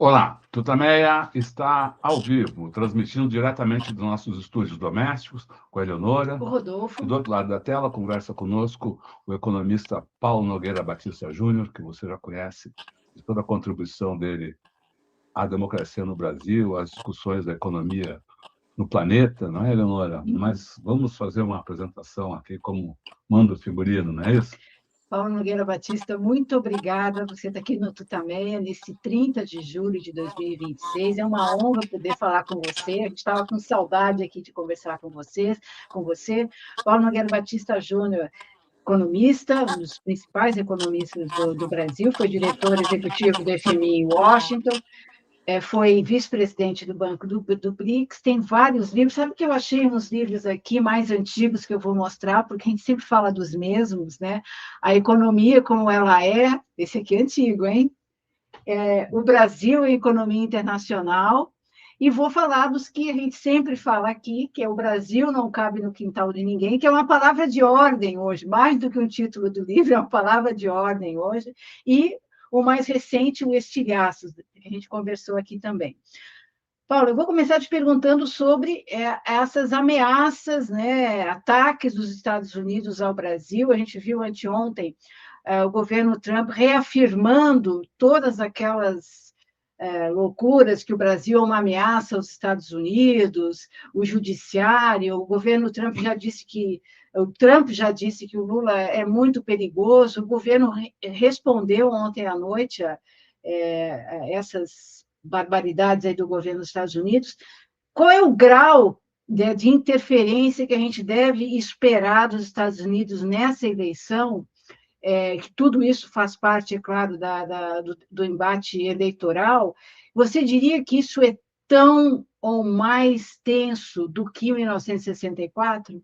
Olá, Tutameia está ao vivo, transmitindo diretamente dos nossos estúdios domésticos com a Eleonora. O Rodolfo. E do outro lado da tela, conversa conosco o economista Paulo Nogueira Batista Júnior, que você já conhece, de toda a contribuição dele à democracia no Brasil, às discussões da economia no planeta, não é, Eleonora? Mas vamos fazer uma apresentação aqui como manda o figurino, não é isso? Paulo Nogueira Batista, muito obrigada. Você está aqui no Tutameia, nesse 30 de julho de 2026. É uma honra poder falar com você. A gente estava com saudade aqui de conversar com você. Paulo Nogueira Batista Júnior, economista, um dos principais economistas do Brasil, foi diretor executivo do FMI em Washington, foi vice-presidente do Banco do BRICS, tem vários livros. Sabe que eu achei uns livros aqui mais antigos que eu vou mostrar, porque a gente sempre fala dos mesmos, né? A Economia Como Ela É, esse aqui é antigo, hein? O Brasil e a Economia Internacional, e vou falar dos que a gente sempre fala aqui, que é o Brasil não cabe no quintal de ninguém, que é uma palavra de ordem hoje, mais do que um título do livro, é uma palavra de ordem hoje, e o mais recente, o Estilhaços, que a gente conversou aqui também. Paulo, eu vou começar te perguntando sobre essas ameaças, né, ataques dos Estados Unidos ao Brasil. A gente viu anteontem o governo Trump reafirmando todas aquelas loucuras que o Brasil é uma ameaça aos Estados Unidos, o judiciário. O governo Trump já disse que o Lula é muito perigoso. O governo respondeu ontem à noite a essas barbaridades aí do governo dos Estados Unidos. Qual é o grau de interferência que a gente deve esperar dos Estados Unidos nessa eleição? Que tudo isso faz parte, é claro, do embate eleitoral. Você diria que isso é tão ou mais tenso do que 1964?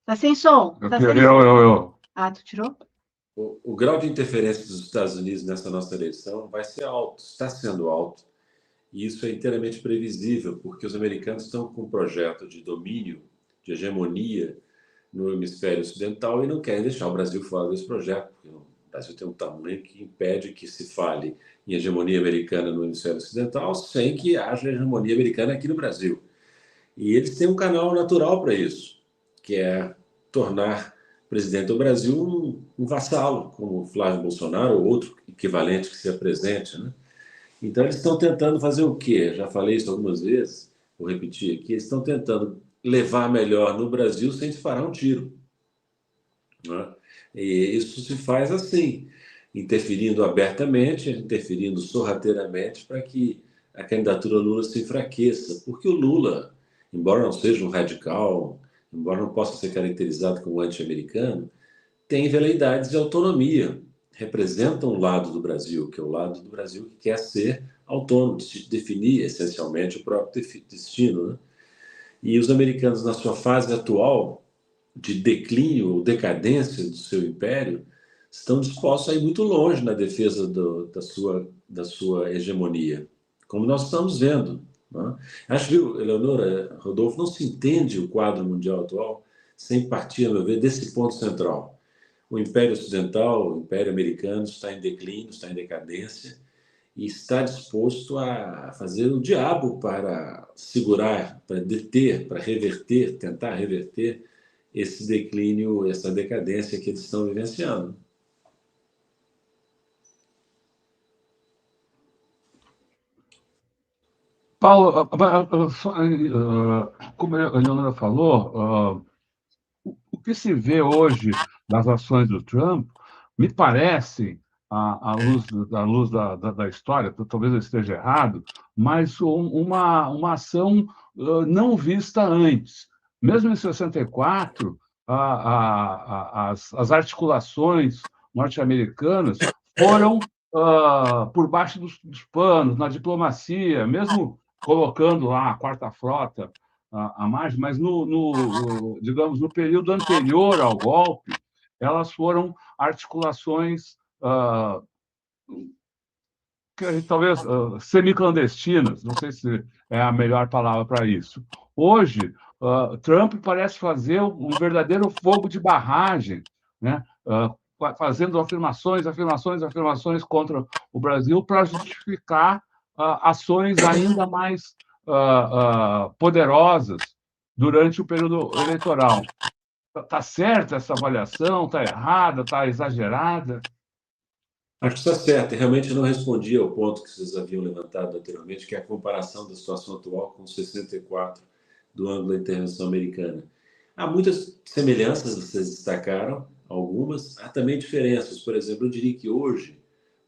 Está sem som. Tá sem som. Ah, tu tirou? O grau de interferência dos Estados Unidos nessa nossa eleição vai ser alto, está sendo alto, e isso é inteiramente previsível, porque os americanos estão com um projeto de domínio, de hegemonia no hemisfério ocidental e não querem deixar o Brasil fora desse projeto, porque o Brasil tem um tamanho que impede que se fale em hegemonia americana no hemisfério ocidental sem que haja hegemonia americana aqui no Brasil. E eles têm um canal natural para isso, que é tornar o presidente do Brasil um vassalo, como Flávio Bolsonaro ou outro equivalente que se apresente, né? Então, eles estão tentando fazer o quê? Já falei isso algumas vezes, vou repetir aqui, eles estão tentando levar melhor no Brasil sem disparar um tiro, né? E isso se faz assim, interferindo abertamente, interferindo sorrateiramente para que a candidatura Lula se enfraqueça, porque o Lula, embora não seja um radical, embora não possa ser caracterizado como anti-americano, tem veleidades de autonomia, representa um lado do Brasil, que é o lado do Brasil que quer ser autônomo, definir essencialmente o próprio destino, né? E os americanos, na sua fase atual de declínio ou decadência do seu império, estão dispostos a ir muito longe na defesa da sua hegemonia, como nós estamos vendo, né? Acho que, Eleonora, Rodolfo, não se entende o quadro mundial atual sem partir, a meu ver, desse ponto central. O Império Ocidental, o Império Americano está em declínio, está em decadência e está disposto a fazer o diabo para segurar, para deter, para reverter, tentar reverter esse declínio, essa decadência que eles estão vivenciando. Paulo, como a Eleonora falou, o que se vê hoje das ações do Trump me parece, à luz da história, talvez eu esteja errado, mas uma ação não vista antes. Mesmo em 64, as articulações norte-americanas foram por baixo dos panos, na diplomacia, mesmo colocando lá a Quarta Frota à margem, mas digamos, no período anterior ao golpe, elas foram articulações talvez semiclandestinas, não sei se é a melhor palavra para isso. Hoje, Trump parece fazer um verdadeiro fogo de barragem, né? fazendo afirmações, afirmações, afirmações contra o Brasil para justificar ações ainda mais poderosas durante o período eleitoral. Está certa essa avaliação? Está errada? Está exagerada? Acho que está certo. E realmente não respondi ao ponto que vocês haviam levantado anteriormente, que é a comparação da situação atual com 64 do ângulo da intervenção americana. Há muitas semelhanças, vocês destacaram, algumas. Há também diferenças. Por exemplo, eu diria que hoje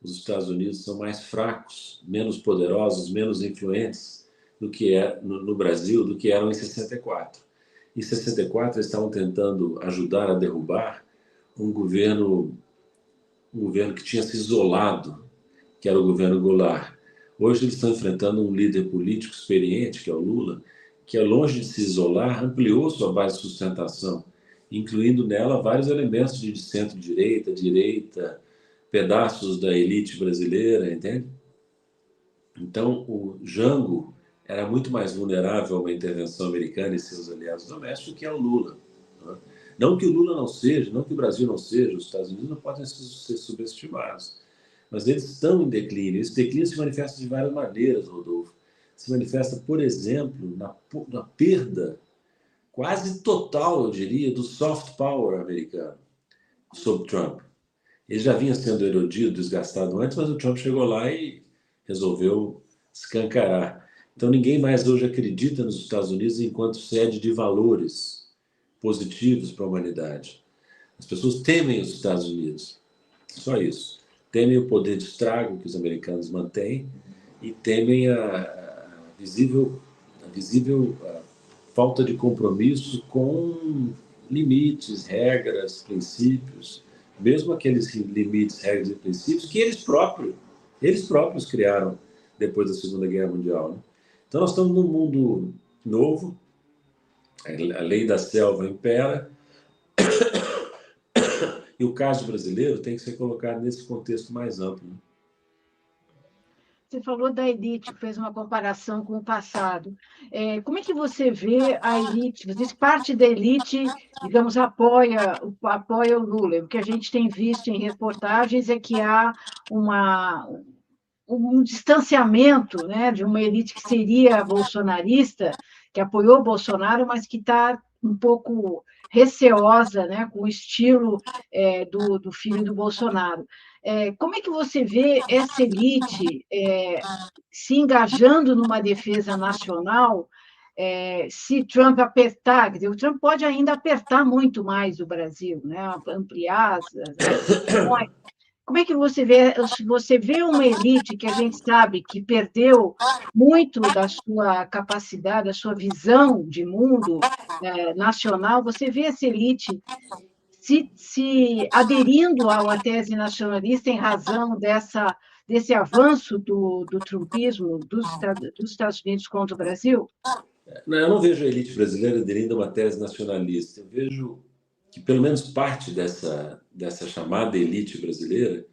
os Estados Unidos são mais fracos, menos poderosos, menos influentes do que é no Brasil, do que eram em 64. Em 64, eles estavam tentando ajudar a derrubar um governo que tinha se isolado, que era o governo Goulart. Hoje eles estão enfrentando um líder político experiente, que é o Lula, que, longe de se isolar, ampliou sua base de sustentação, incluindo nela vários elementos de centro-direita, direita, pedaços da elite brasileira, entende? Então, o Jango era muito mais vulnerável a uma intervenção americana e seus aliados domésticos do que é o Lula. Não que o Lula não seja, não que o Brasil não seja, os Estados Unidos não podem ser subestimados, mas eles estão em declínio. Esse declínio se manifesta de várias maneiras, Rodolfo. Se manifesta, por exemplo, na perda quase total, eu diria, do soft power americano sob Trump. Ele já vinha sendo erodido, desgastado antes, mas o Trump chegou lá e resolveu escancarar. Então, ninguém mais hoje acredita nos Estados Unidos enquanto sede de valores positivos para a humanidade. As pessoas temem os Estados Unidos, só isso. Temem o poder de estrago que os americanos mantêm e temem a visível falta de compromisso com limites, regras, princípios, mesmo aqueles limites, regras e princípios que eles próprios criaram depois da Segunda Guerra Mundial, né? Então, nós estamos num mundo novo, a lei da selva impera, e o caso brasileiro tem que ser colocado nesse contexto mais amplo, né? Você falou da elite, fez uma comparação com o passado. Como é que você vê a elite? Você diz que parte da elite, digamos, apoia o Lula. O que a gente tem visto em reportagens é que há um distanciamento, né, de uma elite que seria bolsonarista, que apoiou Bolsonaro, mas que está um pouco receosa, né, com o estilo do filho do Bolsonaro. Como é que você vê essa elite se engajando numa defesa nacional, se Trump apertar? Quer dizer, o Trump pode ainda apertar muito mais o Brasil, né, ampliar as restrições. Como é que você vê uma elite que a gente sabe que perdeu muito da sua capacidade, da sua visão de mundo nacional? Você vê essa elite se aderindo a uma tese nacionalista em razão desse avanço do trumpismo dos Estados Unidos contra o Brasil? Eu não vejo a elite brasileira aderindo a uma tese nacionalista. Eu vejo que pelo menos parte dessa chamada elite brasileira,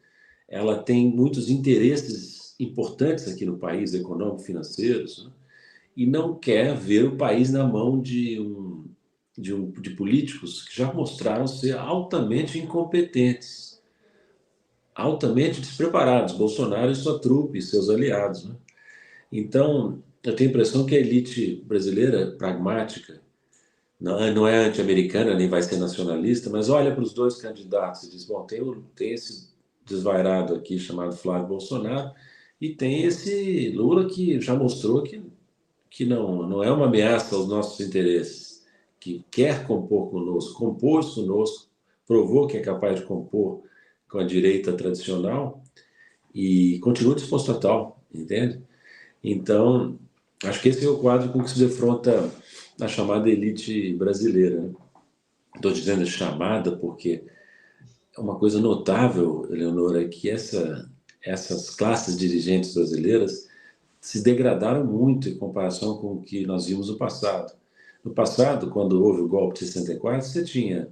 ela tem muitos interesses importantes aqui no país, econômico-financeiros, né? E não quer ver o país na mão de políticos que já mostraram ser altamente incompetentes, altamente despreparados, Bolsonaro e sua trupe, seus aliados, né? Então, eu tenho a impressão que a elite brasileira, pragmática, não é anti-americana, nem vai ser nacionalista, mas olha para os dois candidatos e diz, bom, tem esse desvairado aqui chamado Flávio Bolsonaro e tem esse Lula que já mostrou que não é uma ameaça aos nossos interesses, que quer compor conosco, compôs conosco, provou que é capaz de compor com a direita tradicional e continua disposto a tal, entende? Então, acho que esse é o quadro com que se defronta a chamada elite brasileira, né? Estou dizendo chamada porque é uma coisa notável, Eleonora, é que essas classes dirigentes brasileiras se degradaram muito em comparação com o que nós vimos no passado. No passado, quando houve o golpe de 64, você tinha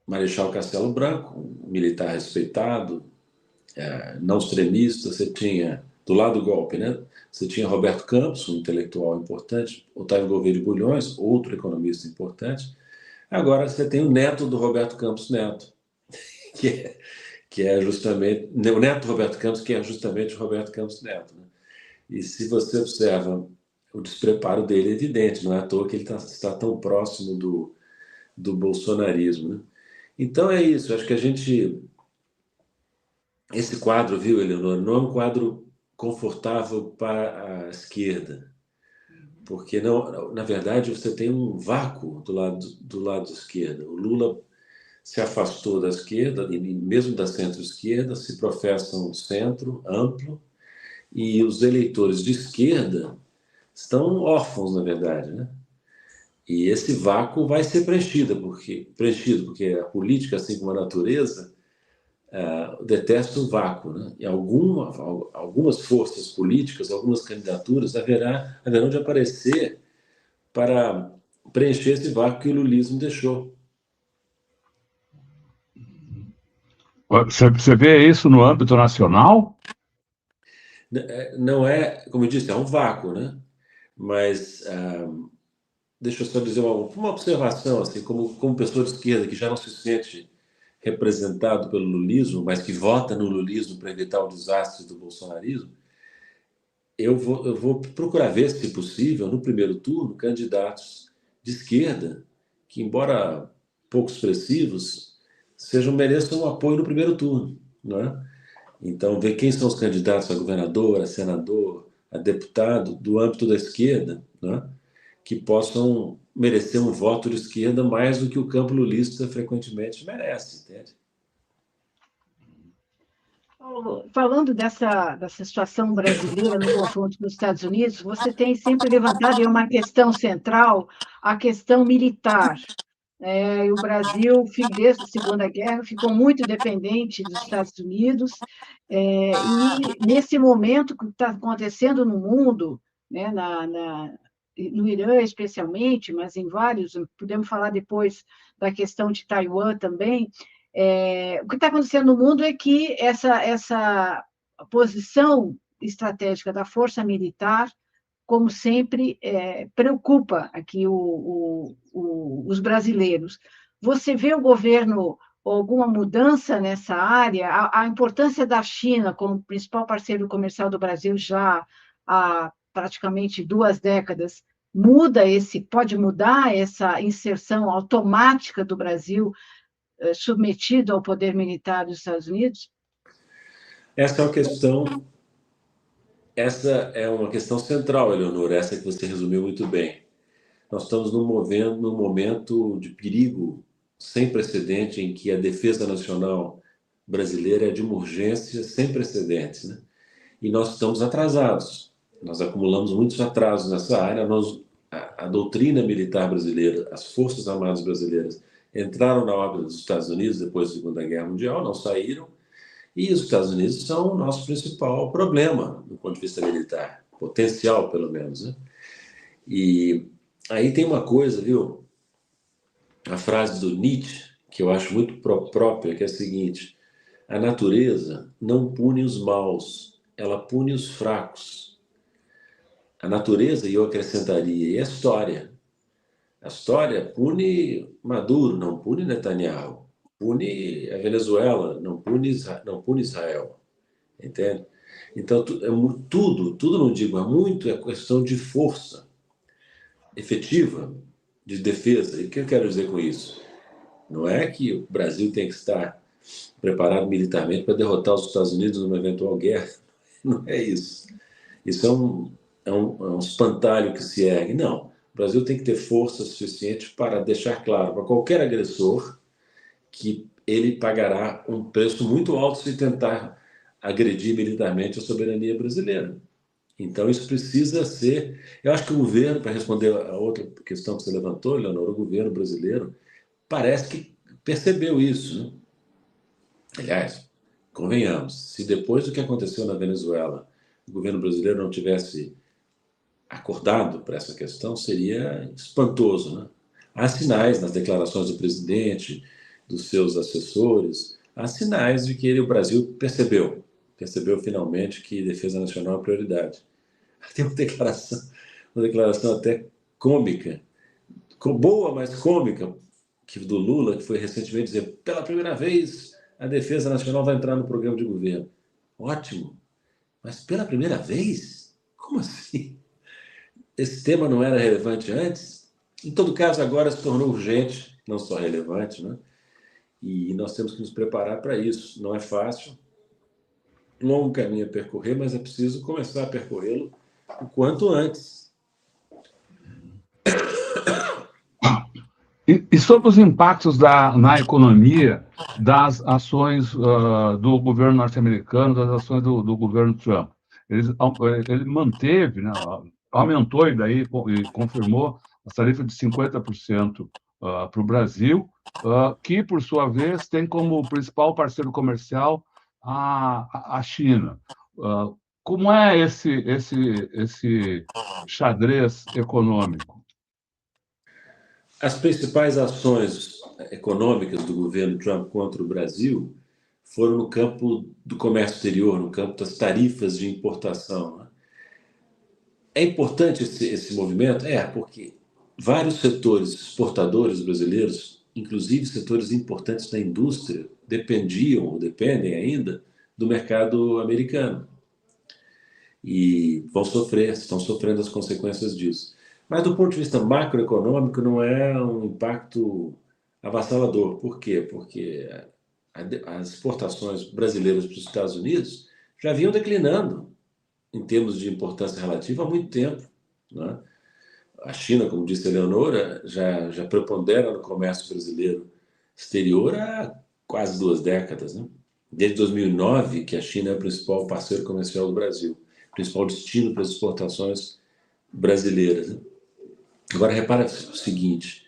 Marechal Castelo Branco, um militar respeitado, não extremista, você tinha, do lado do golpe, né? Você tinha Roberto Campos, um intelectual importante, Otávio Gouveia de Bulhões, outro economista importante. Agora você tem o neto do Roberto Campos Neto. que que é justamente o neto Roberto Campos, que é justamente o Roberto Campos Neto, né? E se você observa, o despreparo dele é evidente, não é à toa que ele está tão próximo do bolsonarismo, né? Então é isso, acho que esse quadro, viu, Eleonora, não é um quadro confortável para a esquerda, porque não, na verdade você tem um vácuo do lado esquerdo. O Lula se afastou da esquerda, e mesmo da centro-esquerda, se professa um centro amplo, e os eleitores de esquerda estão órfãos, na verdade, né? E esse vácuo vai ser preenchido porque a política, assim como a natureza, detesta o vácuo, né? E algumas forças políticas, algumas candidaturas haverão de aparecer para preencher esse vácuo que o lulismo deixou. Você vê isso no âmbito nacional? Não é, como eu disse, é um vácuo, né? Mas deixa eu só dizer uma observação, assim, como pessoa de esquerda que já não se sente representado pelo lulismo, mas que vota no lulismo para evitar o desastre do bolsonarismo, eu vou procurar ver, se possível, no primeiro turno, candidatos de esquerda que, embora pouco expressivos, mereçam um apoio no primeiro turno, não é? Então, ver quem são os candidatos a governador, a senador, a deputado do âmbito da esquerda, né, que possam merecer um voto de esquerda mais do que o campo lulista frequentemente merece, entende? Paulo, falando dessa situação brasileira no confronto com os Estados Unidos, você tem sempre levantado em uma questão central, a questão militar. E o Brasil, desde a Segunda Guerra, ficou muito dependente dos Estados Unidos, e nesse momento que está acontecendo no mundo, né, no Irã especialmente, mas em vários, podemos falar depois da questão de Taiwan também, o que está acontecendo no mundo é que essa posição estratégica da força militar, como sempre, preocupa aqui os brasileiros. Você vê o governo alguma mudança nessa área? A importância da China como principal parceiro comercial do Brasil já há praticamente 2 décadas pode mudar essa inserção automática do Brasil submetido ao poder militar dos Estados Unidos? Essa é uma questão central, Eleonora, essa que você resumiu muito bem. Nós estamos num momento de perigo sem precedente em que a defesa nacional brasileira é de uma urgência sem precedentes, né? E nós estamos atrasados. Nós acumulamos muitos atrasos nessa área. A doutrina militar brasileira, as Forças Armadas brasileiras entraram na órbita dos Estados Unidos depois da Segunda Guerra Mundial, não saíram, e os Estados Unidos são o nosso principal problema do ponto de vista militar, potencial pelo menos, né? E aí tem uma coisa, viu? A frase do Nietzsche, que eu acho muito própria, que é a seguinte: a natureza não pune os maus, ela pune os fracos. A natureza, e eu acrescentaria, e a história. A história pune Maduro, não pune Netanyahu. Pune a Venezuela, não pune Israel. Entende? Então, tudo não digo, é questão de força efetiva de defesa. E o que eu quero dizer com isso? Não é que o Brasil tem que estar preparado militarmente para derrotar os Estados Unidos numa eventual guerra. Não é isso. Isso é um espantalho que se ergue. Não. O Brasil tem que ter força suficiente para deixar claro para qualquer agressor que ele pagará um preço muito alto se tentar agredir militarmente a soberania brasileira. Então, isso precisa ser. Eu acho que o governo, para responder a outra questão que você levantou, Leonor, o governo brasileiro parece que percebeu isso, né? Aliás, convenhamos, se depois do que aconteceu na Venezuela, o governo brasileiro não tivesse acordado para essa questão, seria espantoso, né? Há sinais nas declarações do presidente, dos seus assessores, há sinais de que o Brasil percebeu finalmente que defesa nacional é prioridade. Tem uma declaração até cômica, boa, mas cômica, do Lula, que foi recentemente dizer: pela primeira vez a Defesa Nacional vai entrar no programa de governo. Ótimo. Mas pela primeira vez? Como assim? Esse tema não era relevante antes? Em todo caso, agora se tornou urgente, não só relevante, né? E nós temos que nos preparar para isso. Não é fácil, longo caminho a percorrer, mas é preciso começar a percorrê-lo o quanto antes. E sobre os impactos na economia das ações do governo norte-americano, das ações do governo Trump. Ele manteve, né, aumentou e daí e confirmou a tarifa de 50% para o Brasil, que, por sua vez, tem como principal parceiro comercial a China. Como é esse xadrez econômico? As principais ações econômicas do governo Trump contra o Brasil foram no campo do comércio exterior, no campo das tarifas de importação, né? É importante esse movimento? Porque vários setores exportadores brasileiros, inclusive setores importantes da indústria, dependiam ou dependem ainda do mercado americano. E estão sofrendo as consequências disso. Mas do ponto de vista macroeconômico, não é um impacto avassalador. Por quê? Porque as exportações brasileiras para os Estados Unidos já vinham declinando em termos de importância relativa há muito tempo, né? A China, como disse a Eleonora, já prepondera no comércio brasileiro exterior há quase 2 décadas, né? Desde 2009, que a China é o principal parceiro comercial do Brasil, principal destino para as exportações brasileiras, né? Agora, repara o seguinte,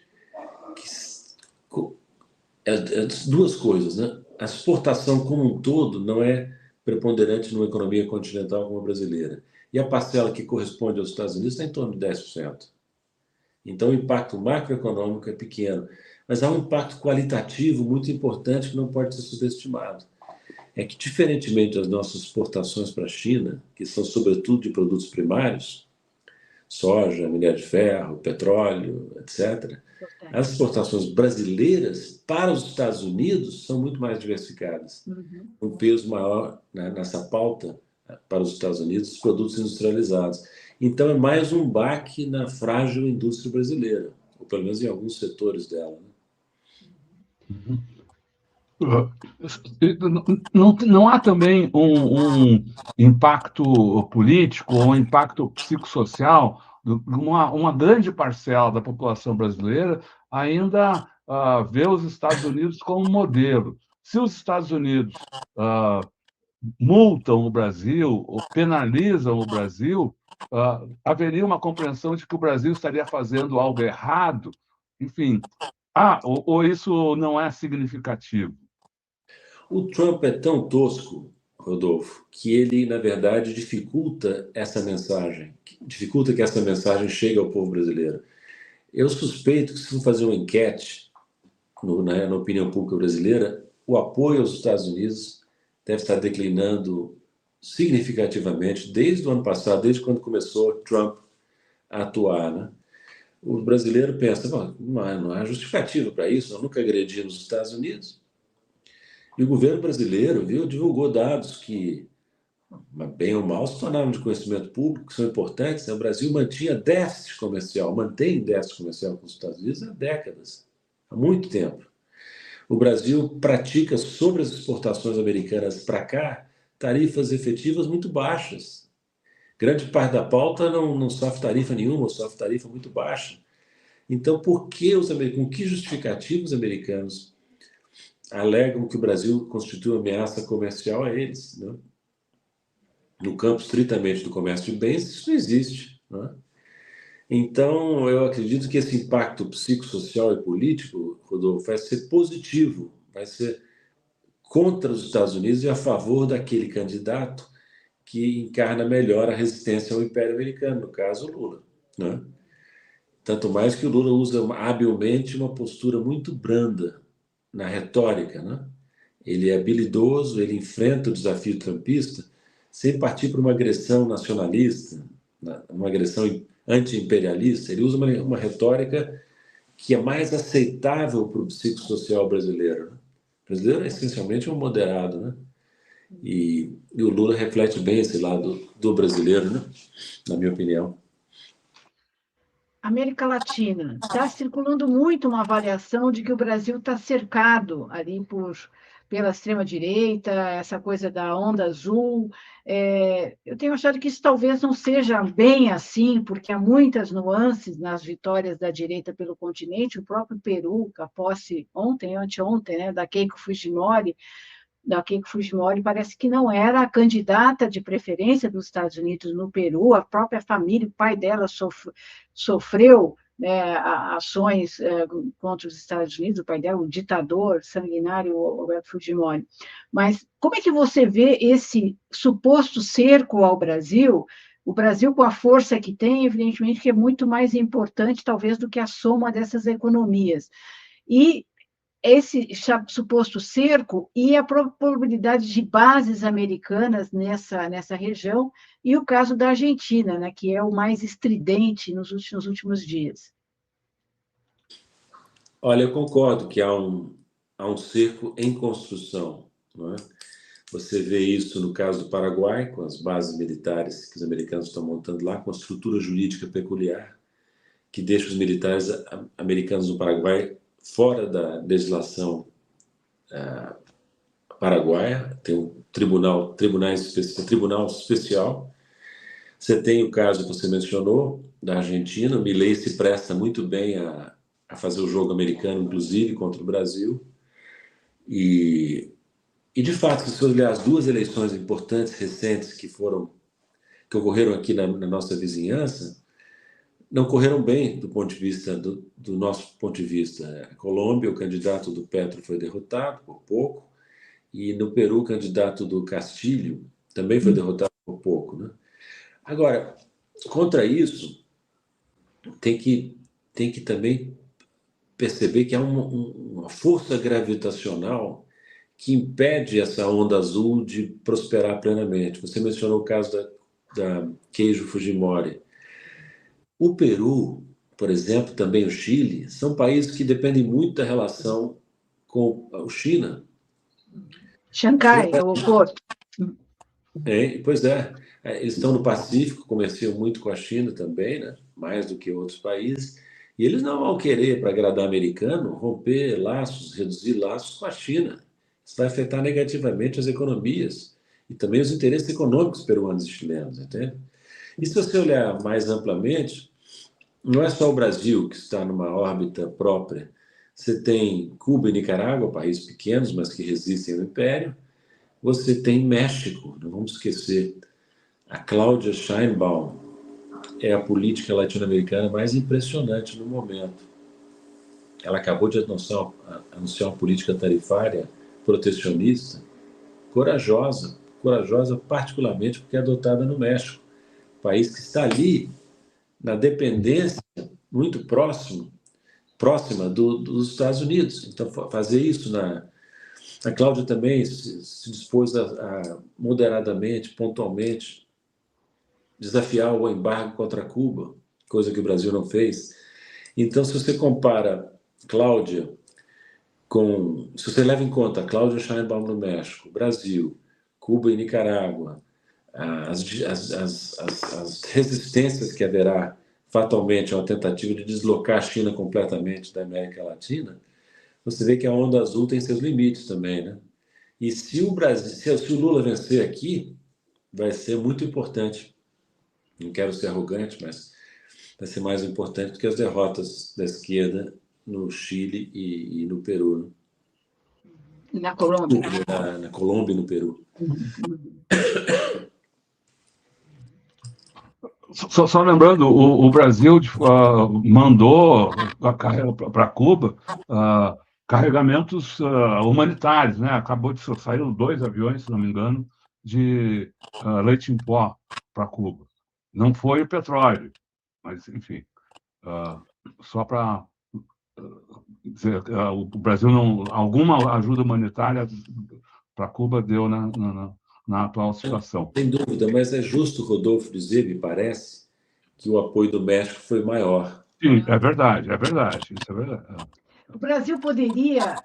duas coisas, né? A exportação como um todo não é preponderante numa economia continental como a brasileira. E a parcela que corresponde aos Estados Unidos está em torno de 10%. Então, o impacto macroeconômico é pequeno. Mas há um impacto qualitativo muito importante que não pode ser subestimado. É que, diferentemente das nossas exportações para a China, que são sobretudo de produtos primários, soja, minério de ferro, petróleo, etc., as exportações brasileiras para os Estados Unidos são muito mais diversificadas. Um peso maior, né, nessa pauta para os Estados Unidos, dos produtos industrializados. Então, é mais um baque na frágil indústria brasileira, ou pelo menos em alguns setores dela, né? Não há também um impacto político ou um impacto psicossocial? Uma grande parcela da população brasileira ainda vê os Estados Unidos como modelo. Se os Estados Unidos multam o Brasil ou penalizam o Brasil, haveria uma compreensão de que o Brasil estaria fazendo algo errado. Enfim, ou isso não é significativo? O Trump é tão tosco, Rodolfo, que ele, na verdade, dificulta essa mensagem, dificulta que essa mensagem chegue ao povo brasileiro. Eu suspeito que, se for fazer uma enquete na opinião pública brasileira, o apoio aos Estados Unidos deve estar declinando significativamente desde o ano passado, desde quando começou Trump a atuar, né? O brasileiro pensa, não há justificativa para isso, nós nunca agredimos os Estados Unidos. E o governo brasileiro, divulgou dados que, bem ou mal, se tornaram de conhecimento público, que são importantes, né? O Brasil mantém déficit comercial com os Estados Unidos há décadas, há muito tempo. O Brasil pratica sobre as exportações americanas para cá tarifas efetivas muito baixas. Grande parte da pauta não sofre tarifa nenhuma, sofre tarifa muito baixa. Então, com que justificativa os americanos alegam que o Brasil constitui uma ameaça comercial a eles, né? No campo estritamente do comércio de bens, isso não existe, né? Então, eu acredito que esse impacto psicossocial e político, Rodolfo, vai ser positivo, vai ser contra os Estados Unidos e a favor daquele candidato que encarna melhor a resistência ao Império Americano, no caso, o Lula, né? Tanto mais que o Lula usa habilmente uma postura muito branda na retórica, né? Ele é habilidoso, ele enfrenta o desafio trumpista sem partir para uma agressão nacionalista, uma agressão anti-imperialista. Ele usa uma retórica que é mais aceitável para o psicossocial brasileiro, né? O brasileiro é essencialmente um moderado, né? E o Lula reflete bem esse lado do brasileiro, né? Na minha opinião. América Latina, está circulando muito uma avaliação de que o Brasil está cercado ali pela extrema-direita, essa coisa da onda azul. Eu tenho achado que isso talvez não seja bem assim, porque há muitas nuances nas vitórias da direita pelo continente. O próprio Peru, a posse ontem, anteontem, né, da Keiko Fujimori parece que não era a candidata de preferência dos Estados Unidos no Peru, a própria família, o pai dela sofreu, né, ações contra os Estados Unidos, o pai dela, o ditador sanguinário Roberto Fujimori. Mas como é que você vê esse suposto cerco ao Brasil? O Brasil, com a força que tem, evidentemente que é muito mais importante, talvez, do que a soma dessas economias. E esse suposto cerco e a probabilidade de bases americanas nessa região, e o caso da Argentina, né, que é o mais estridente nos últimos dias. Olha, eu concordo que há um cerco em construção, não é? Você vê isso no caso do Paraguai, com as bases militares que os americanos estão montando lá, com a estrutura jurídica peculiar, que deixa os militares americanos no Paraguai fora da legislação paraguaia. Tem um tribunal especial. Você tem o caso que você mencionou, da Argentina. O Milei se presta muito bem a fazer o jogo americano, inclusive, contra o Brasil. E de fato, se você olhar as duas eleições importantes, recentes, que ocorreram aqui na nossa vizinhança, não correram bem do ponto de vista do nosso ponto de vista. A Colômbia, o candidato do Petro foi derrotado por pouco, e no Peru, o candidato do Castilho também foi derrotado por pouco, né? Agora, contra isso, tem que também perceber que há uma força gravitacional que impede essa onda azul de prosperar plenamente. Você mencionou o caso da Keiko Fujimori. O Peru, por exemplo, também o Chile, são países que dependem muito da relação com a China. Xangai, é o Porto. Pois é. Eles estão no Pacífico, comerciam muito com a China também, né? Mais do que outros países. E eles não vão querer, para agradar americano, romper laços, reduzir laços com a China. Isso vai afetar negativamente as economias e também os interesses econômicos peruanos e chilenos, entende? E se você olhar mais amplamente, não é só o Brasil que está numa órbita própria. Você tem Cuba e Nicarágua, países pequenos, mas que resistem ao império. Você tem México, não vamos esquecer. A Cláudia Sheinbaum é a política latino-americana mais impressionante no momento. Ela acabou de anunciar uma política tarifária protecionista corajosa particularmente porque é adotada no México, país que está ali na dependência muito próxima dos Estados Unidos. Então, fazer isso a Cláudia também se dispôs a moderadamente, pontualmente, desafiar o embargo contra Cuba, coisa que o Brasil não fez. Então, se você compara Cláudia se você leva em conta Cláudia Sheinbaum no México, Brasil, Cuba e Nicarágua, as resistências que haverá fatalmente a uma tentativa de deslocar a China completamente da América Latina, você vê que a onda azul tem seus limites também, né? E se o Lula vencer aqui, vai ser muito importante. Não quero ser arrogante, mas vai ser mais importante do que as derrotas da esquerda no Chile e no Peru, né? Na Colômbia. Na Colômbia e no Peru. Só lembrando, o Brasil mandou para Cuba carregamentos humanitários, né? Acabou de sair 2 aviões, se não me engano, de leite em pó para Cuba. Não foi o petróleo, mas, enfim, só para dizer, o Brasil alguma ajuda humanitária para Cuba deu na atual situação. Sem dúvida, mas é justo, Rodolfo, dizer, me parece, que o apoio do México foi maior. Sim, é verdade, isso é verdade. O Brasil poderia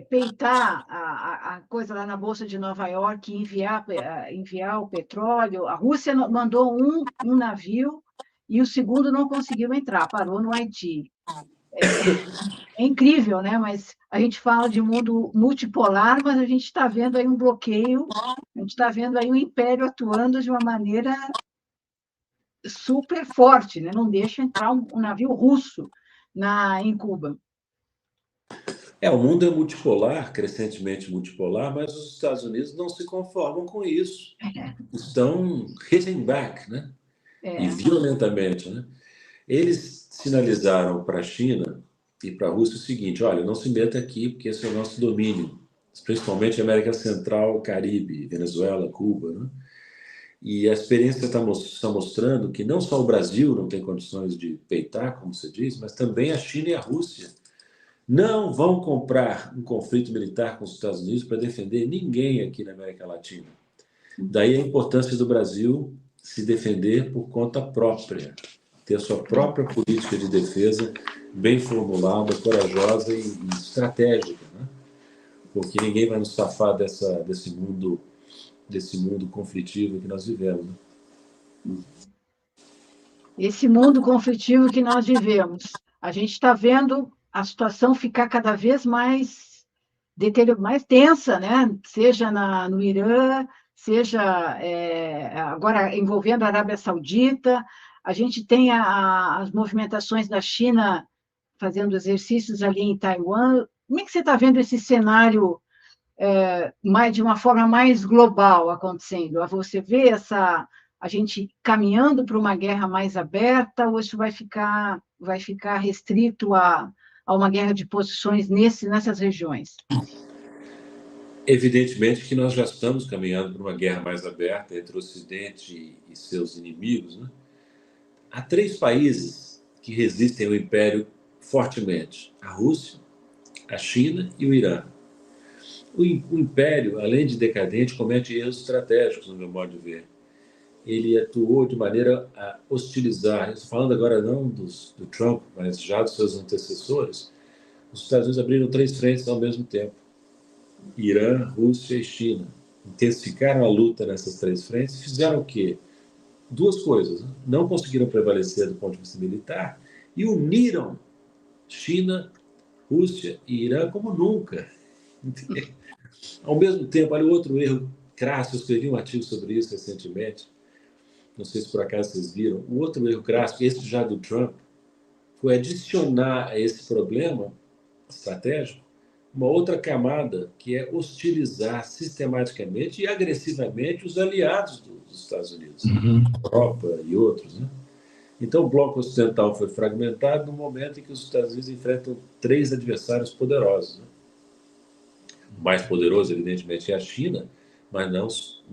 peitar a coisa lá na Bolsa de Nova York e enviar o petróleo. A Rússia mandou um navio e o segundo não conseguiu entrar, parou no Haiti. É incrível, né? Mas a gente fala de mundo multipolar, mas a gente está vendo aí um bloqueio, a gente está vendo aí um império atuando de uma maneira super forte, né? Não deixa entrar um navio russo em Cuba. O mundo é multipolar, crescentemente multipolar, mas os Estados Unidos não se conformam com isso. Estão hitting back, né? E violentamente, né? Eles sinalizaram para a China e para a Rússia o seguinte: olha, não se meta aqui, porque esse é o nosso domínio, principalmente América Central, Caribe, Venezuela, Cuba, né? E a experiência está mostrando que não só o Brasil não tem condições de peitar, como você diz, mas também a China e a Rússia não vão comprar um conflito militar com os Estados Unidos para defender ninguém aqui na América Latina. Daí a importância do Brasil se defender por conta própria, ter a sua própria política de defesa bem formulada, corajosa e estratégica, né? Porque ninguém vai nos safar desse mundo conflitivo que nós vivemos, né? Esse mundo conflitivo que nós vivemos, a gente está vendo a situação ficar cada vez mais tensa, né? Seja no Irã, seja agora envolvendo a Arábia Saudita. A gente tem as movimentações da China fazendo exercícios ali em Taiwan. Como é que você está vendo esse cenário de uma forma mais global acontecendo? Você vê a gente caminhando para uma guerra mais aberta, ou isso vai ficar restrito a uma guerra de posições nessas regiões? Evidentemente que nós já estamos caminhando para uma guerra mais aberta entre o Ocidente e seus inimigos, né? Há 3 países que resistem ao Império fortemente: a Rússia, a China e o Irã. O Império, além de decadente, comete erros estratégicos, no meu modo de ver. Ele atuou de maneira a hostilizar, falando agora não do Trump, mas já dos seus antecessores. Os Estados Unidos abriram 3 frentes ao mesmo tempo: Irã, Rússia e China. Intensificaram a luta nessas 3 frentes e fizeram o quê? 2 coisas: não conseguiram prevalecer do ponto de vista militar e uniram China, Rússia e Irã como nunca. Ao mesmo tempo, olha o outro erro crasso, eu escrevi um artigo sobre isso recentemente, não sei se por acaso vocês viram. O outro erro crasso, esse já do Trump, foi adicionar a esse problema estratégico uma outra camada, que é hostilizar sistematicamente e agressivamente os aliados dos Estados Unidos, Europa e outros, né? Então, o bloco ocidental foi fragmentado no momento em que os Estados Unidos enfrentam 3 adversários poderosos, né? O mais poderoso, evidentemente, é a China, mas não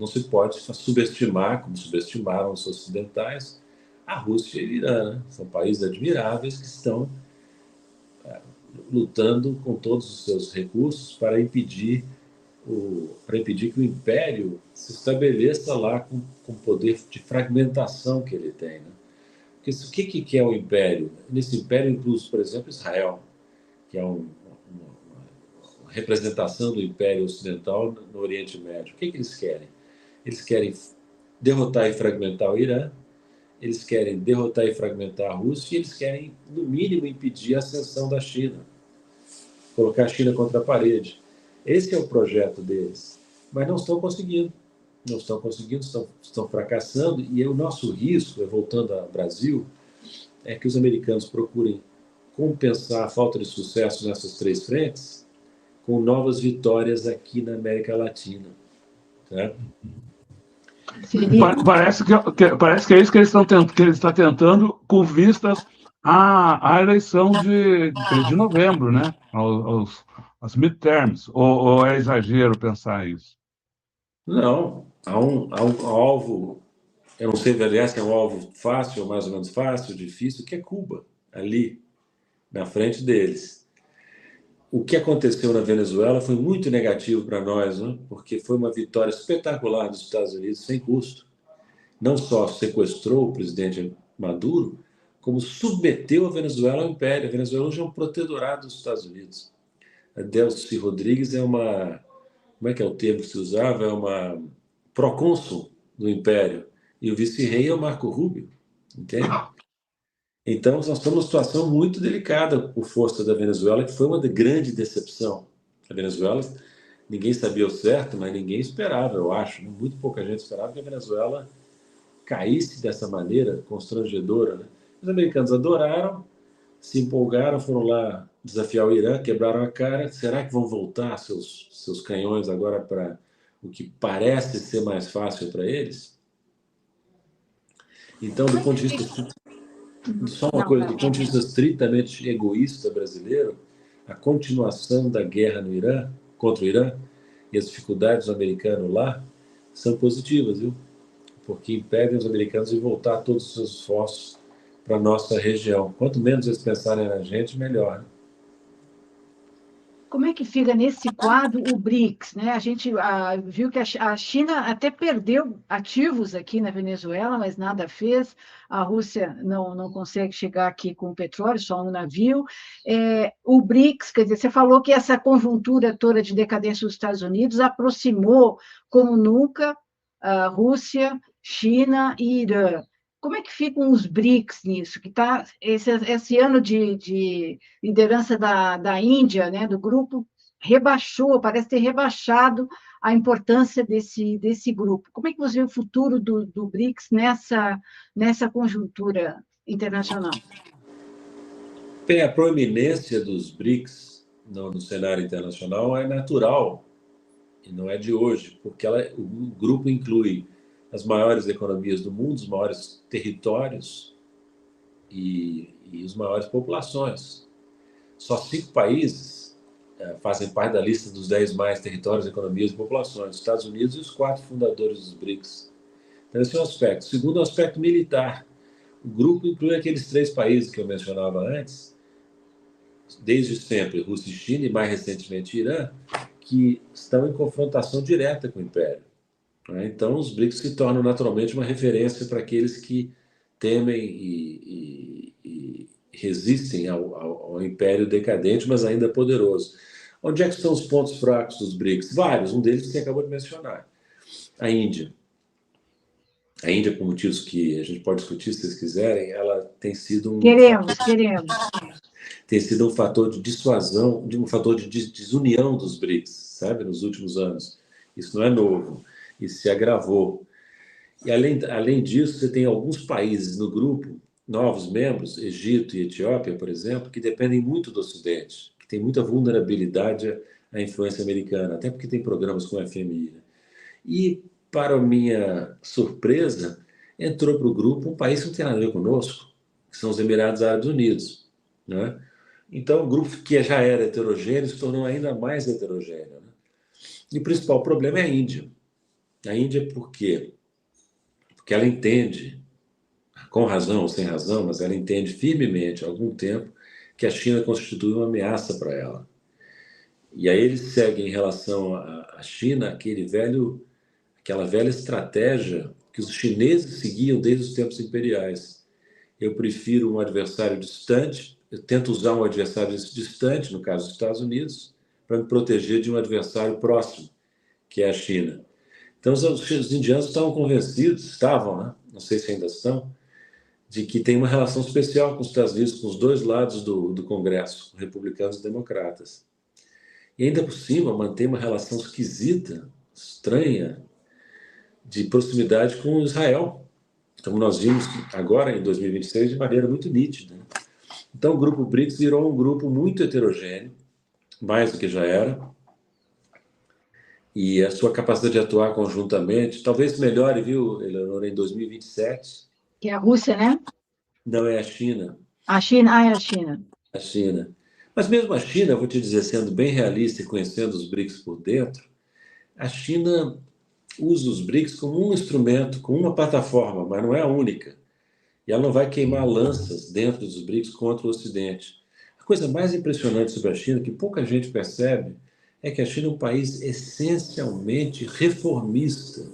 se pode subestimar, como subestimaram os ocidentais, a Rússia e o Irã, né? São países admiráveis que estão lutando com todos os seus recursos para impedir que o império se estabeleça lá com o poder de fragmentação que ele tem, né? Porque o que é o império? Nesse império inclui, por exemplo, Israel, que é uma representação do Império Ocidental no Oriente Médio. O que eles querem? Eles querem derrotar e fragmentar o Irã, eles querem derrotar e fragmentar a Rússia, e eles querem, no mínimo, impedir a ascensão da China, colocar a China contra a parede. Esse é o projeto deles. Mas não estão conseguindo. Não estão conseguindo, estão fracassando, e o nosso risco, voltando ao Brasil, é que os americanos procurem compensar a falta de sucesso nessas 3 frentes com novas vitórias aqui na América Latina. Certo? Parece que é isso que ele está tentando, com vistas à eleição de novembro, né? Aos midterms. Ou é exagero pensar isso? Não, há um alvo, eu não sei, aliás, se é um alvo fácil ou mais ou menos fácil, difícil, que é Cuba, ali, na frente deles. O que aconteceu na Venezuela foi muito negativo para nós, né? Porque foi uma vitória espetacular dos Estados Unidos, sem custo. Não só sequestrou o presidente Maduro, como submeteu a Venezuela ao império. A Venezuela hoje é um protetorado dos Estados Unidos. A Delcy Rodrigues é uma... Como é que é o termo que se usava? É uma procônsul do império. E o vice-rei é o Marco Rubio, entende? Então, nós estamos numa situação muito delicada por força da Venezuela, que foi uma grande decepção. A Venezuela, ninguém sabia o certo, mas ninguém esperava, eu acho. Muito pouca gente esperava que a Venezuela caísse dessa maneira constrangedora, né? Os americanos adoraram, se empolgaram, foram lá desafiar o Irã, quebraram a cara. Será que vão voltar seus canhões agora para o que parece ser mais fácil para eles? Então, do ponto de vista... Só uma coisa, do ponto de vista estritamente egoísta brasileiro, a continuação da guerra no Irã, contra o Irã, e as dificuldades do americano lá, são positivas, viu? Porque impedem os americanos de voltar todos os seus esforços para a nossa região. Quanto menos eles pensarem na gente, melhor. Como é que fica nesse quadro o BRICS, né? A gente viu que a China até perdeu ativos aqui na Venezuela, mas nada fez. A Rússia não consegue chegar aqui com petróleo, só um navio. O BRICS, quer dizer, você falou que essa conjuntura toda de decadência dos Estados Unidos aproximou como nunca a Rússia, China e Irã. Como é que ficam os BRICS nisso? Que tá esse ano de liderança da Índia, né, do grupo, rebaixou, parece ter rebaixado a importância desse grupo. Como é que você vê o futuro do BRICS nessa conjuntura internacional? Bem, a proeminência dos BRICS no cenário internacional é natural e não é de hoje, porque o grupo inclui as maiores economias do mundo, os maiores territórios e as maiores populações. Só 5 países fazem parte da lista dos 10 mais territórios, economias e populações: os Estados Unidos e os 4 fundadores dos BRICS. Então, esse é um aspecto. Segundo, o aspecto militar. O grupo inclui aqueles 3 países que eu mencionava antes, desde sempre, Rússia e China, e mais recentemente Irã, que estão em confrontação direta com o Império. Então, os BRICS se tornam naturalmente uma referência para aqueles que temem e resistem ao Império decadente, mas ainda poderoso. Onde é que estão os pontos fracos dos BRICS? Vários, um deles você acabou de mencionar. A Índia. A Índia, por motivos que a gente pode discutir se vocês quiserem, ela tem sido Queremos. Tem sido um fator de dissuasão, um fator de desunião dos BRICS, sabe, nos últimos anos. Isso não é novo, isso se agravou. E além disso, você tem alguns países no grupo, novos membros, Egito e Etiópia, por exemplo, que dependem muito do Ocidente, que tem muita vulnerabilidade à influência americana, até porque tem programas com o FMI. Né? E, para minha surpresa, entrou para o grupo um país que não tem nada a ver conosco, que são os Emirados Árabes Unidos. Né? Então, o grupo que já era heterogêneo se tornou ainda mais heterogêneo. Né? E o principal problema é a Índia. A Índia, por quê? Porque ela entende, com razão ou sem razão, mas ela entende firmemente há algum tempo que a China constitui uma ameaça para ela. E aí eles seguem em relação à China aquela velha estratégia que os chineses seguiam desde os tempos imperiais. Eu prefiro um adversário distante, eu tento usar um adversário distante, no caso dos Estados Unidos, para me proteger de um adversário próximo, que é a China. Então, os indianos estavam convencidos, né? Não sei se ainda estão, de que tem uma relação especial com os Estados Unidos, com os dois lados do Congresso, republicanos e democratas. E ainda por cima, mantém uma relação esquisita, estranha, de proximidade com Israel, como nós vimos agora, em 2026, de maneira muito nítida. Então, o grupo BRICS virou um grupo muito heterogêneo, mais do que já era, e a sua capacidade de atuar conjuntamente talvez melhore, viu, Eleonora, em 2027. Que é a Rússia, né? Não é a China. A China, é a China. A China. Mas mesmo a China, vou te dizer, sendo bem realista e conhecendo os BRICS por dentro, a China usa os BRICS como um instrumento, como uma plataforma, mas não é a única. E ela não vai queimar lanças dentro dos BRICS contra o Ocidente. A coisa mais impressionante sobre a China, que pouca gente percebe, é que a China é um país essencialmente reformista.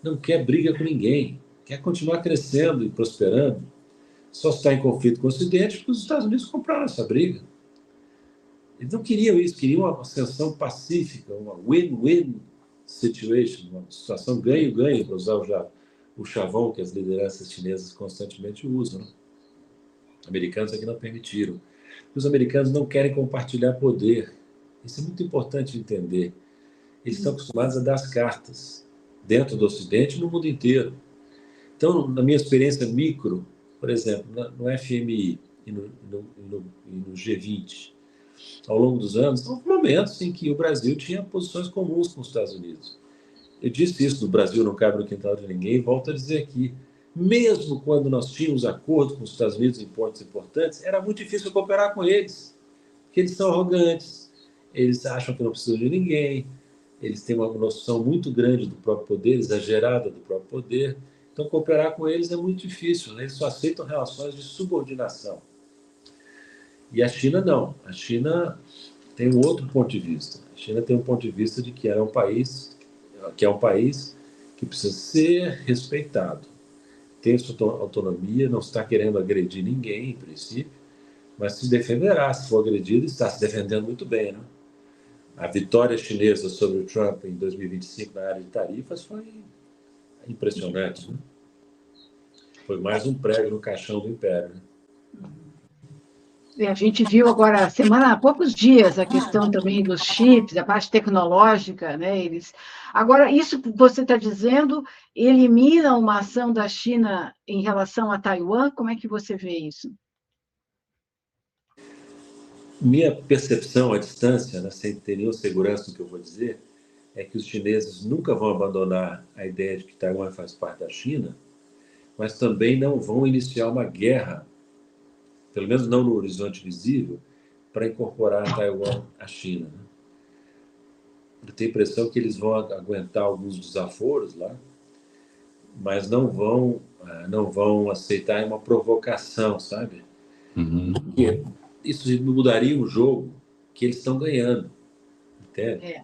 Não quer briga com ninguém, quer continuar crescendo e prosperando. só está em conflito com o Ocidente porque os Estados Unidos compraram essa briga. Eles não queriam isso, queriam uma ascensão pacífica, uma win-win situation, uma situação ganho-ganho, para usar o chavão que as lideranças chinesas constantemente usam. Né? Americanos aqui não permitiram. Os americanos não querem compartilhar poder. Isso é muito importante de entender. Eles estão acostumados a dar as cartas, dentro do Ocidente e no mundo inteiro. Então, na minha experiência micro, por exemplo, no FMI e no G20, ao longo dos anos, houve momentos em que o Brasil tinha posições comuns com os Estados Unidos. Eu disse isso, no Brasil não cabe no quintal de ninguém, e volto a dizer aqui, mesmo quando nós tínhamos acordo com os Estados Unidos em pontos importantes, era muito difícil cooperar com eles, porque eles são arrogantes, eles acham que não precisam de ninguém, eles têm uma noção muito grande do próprio poder, exagerada do próprio poder, então cooperar com eles é muito difícil, né? Eles só aceitam relações de subordinação. E a China não, a China tem um outro ponto de vista. A China tem um ponto de vista de que é um país que precisa ser respeitado. Tem sua autonomia, não está querendo agredir ninguém, em princípio, mas se defenderá. Se for agredido, está se defendendo muito bem. Né? A vitória chinesa sobre o Trump em 2025 na área de tarifas foi impressionante. Né? Foi mais um prego no caixão do império. Né? A gente viu agora, há poucos dias, a questão também dos chips, a parte tecnológica, né? Agora, isso que você está dizendo elimina uma ação da China em relação a Taiwan? Como é que você vê isso? Minha percepção à distância, né, sem ter nenhuma segurança do que eu vou dizer, é que os chineses nunca vão abandonar a ideia de que Taiwan faz parte da China, mas também não vão iniciar uma guerra, pelo menos não no horizonte visível, para incorporar Taiwan à China. Né? Eu tenho a impressão que eles vão aguentar alguns desaforos lá, mas não vão aceitar uma provocação, sabe? Uhum. Porque isso mudaria o jogo que eles estão ganhando, entende? É.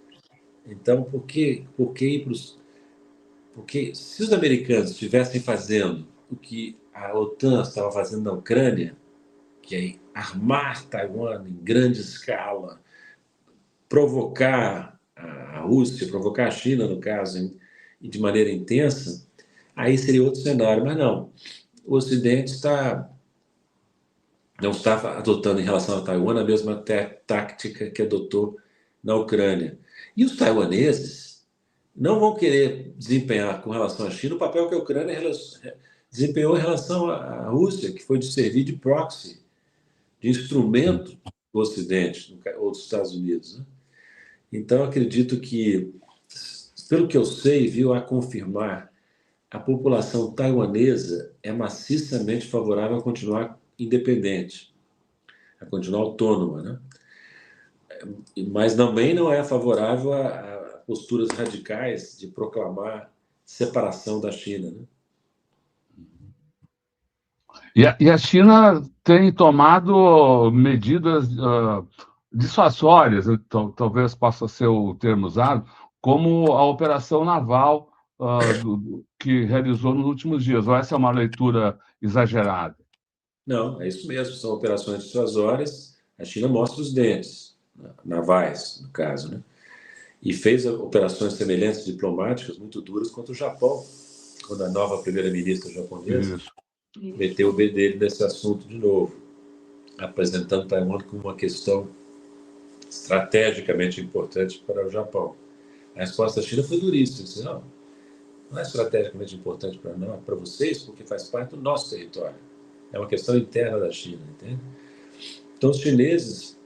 Então, por que ir para os... Porque se os americanos estivessem fazendo o que a OTAN estava fazendo na Ucrânia, que é armar Taiwan em grande escala, provocar a Rússia, provocar a China, no caso, de maneira intensa, aí seria outro cenário. Mas não, o Ocidente não está adotando em relação a Taiwan a mesma tática que adotou na Ucrânia. E os taiwaneses não vão querer desempenhar com relação à China o papel que a Ucrânia desempenhou em relação à Rússia, que foi de servir de proxy, de instrumento do Ocidente, ou dos Estados Unidos. Né? Então, acredito que, pelo que eu sei, viu a confirmar, a população taiwanesa é maciçamente favorável a continuar independente, a continuar autônoma, né? Mas também não é favorável a posturas radicais de proclamar separação da China. Né? E a China tem tomado medidas dissuasórias, talvez possa ser o termo usado, como a operação naval que realizou nos últimos dias. Ou essa é uma leitura exagerada? Não, é isso mesmo, são operações dissuasórias. A China mostra os dentes, navais, no caso, né? E fez operações semelhantes diplomáticas muito duras contra o Japão, quando a nova primeira-ministra japonesa meteu o bedelho nesse assunto de novo, apresentando Taiwan como uma questão estrategicamente importante para o Japão. A resposta da China foi duríssima, disse, não é estrategicamente importante para vocês, porque faz parte do nosso território. É uma questão interna da China, entende? Então, os chineses,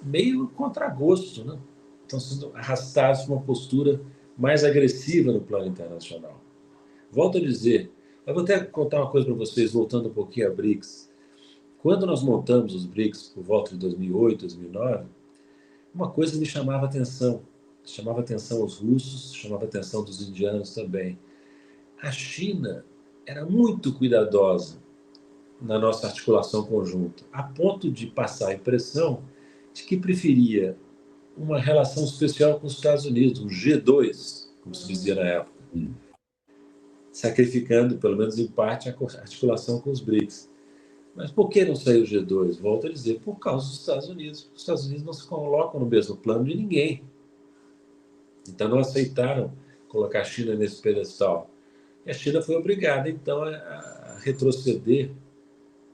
meio contra gosto, né? Estão sendo arrastados para uma postura mais agressiva no plano internacional. Volto a dizer, eu vou até contar uma coisa para vocês, voltando um pouquinho a BRICS. Quando nós montamos os BRICS por volta de 2008, 2009, uma coisa me chamava atenção. Chamava atenção os russos, chamava atenção dos indianos também. A China era muito cuidadosa na nossa articulação conjunta, a ponto de passar a impressão de que preferia uma relação especial com os Estados Unidos, um G2, como se dizia na época, sacrificando, pelo menos em parte, a articulação com os BRICS. Mas por que não saiu o G2? Volto a dizer, por causa dos Estados Unidos. Os Estados Unidos não se colocam no mesmo plano de ninguém. Então não aceitaram colocar a China nesse pedestal. E a China foi obrigada, então, a retroceder.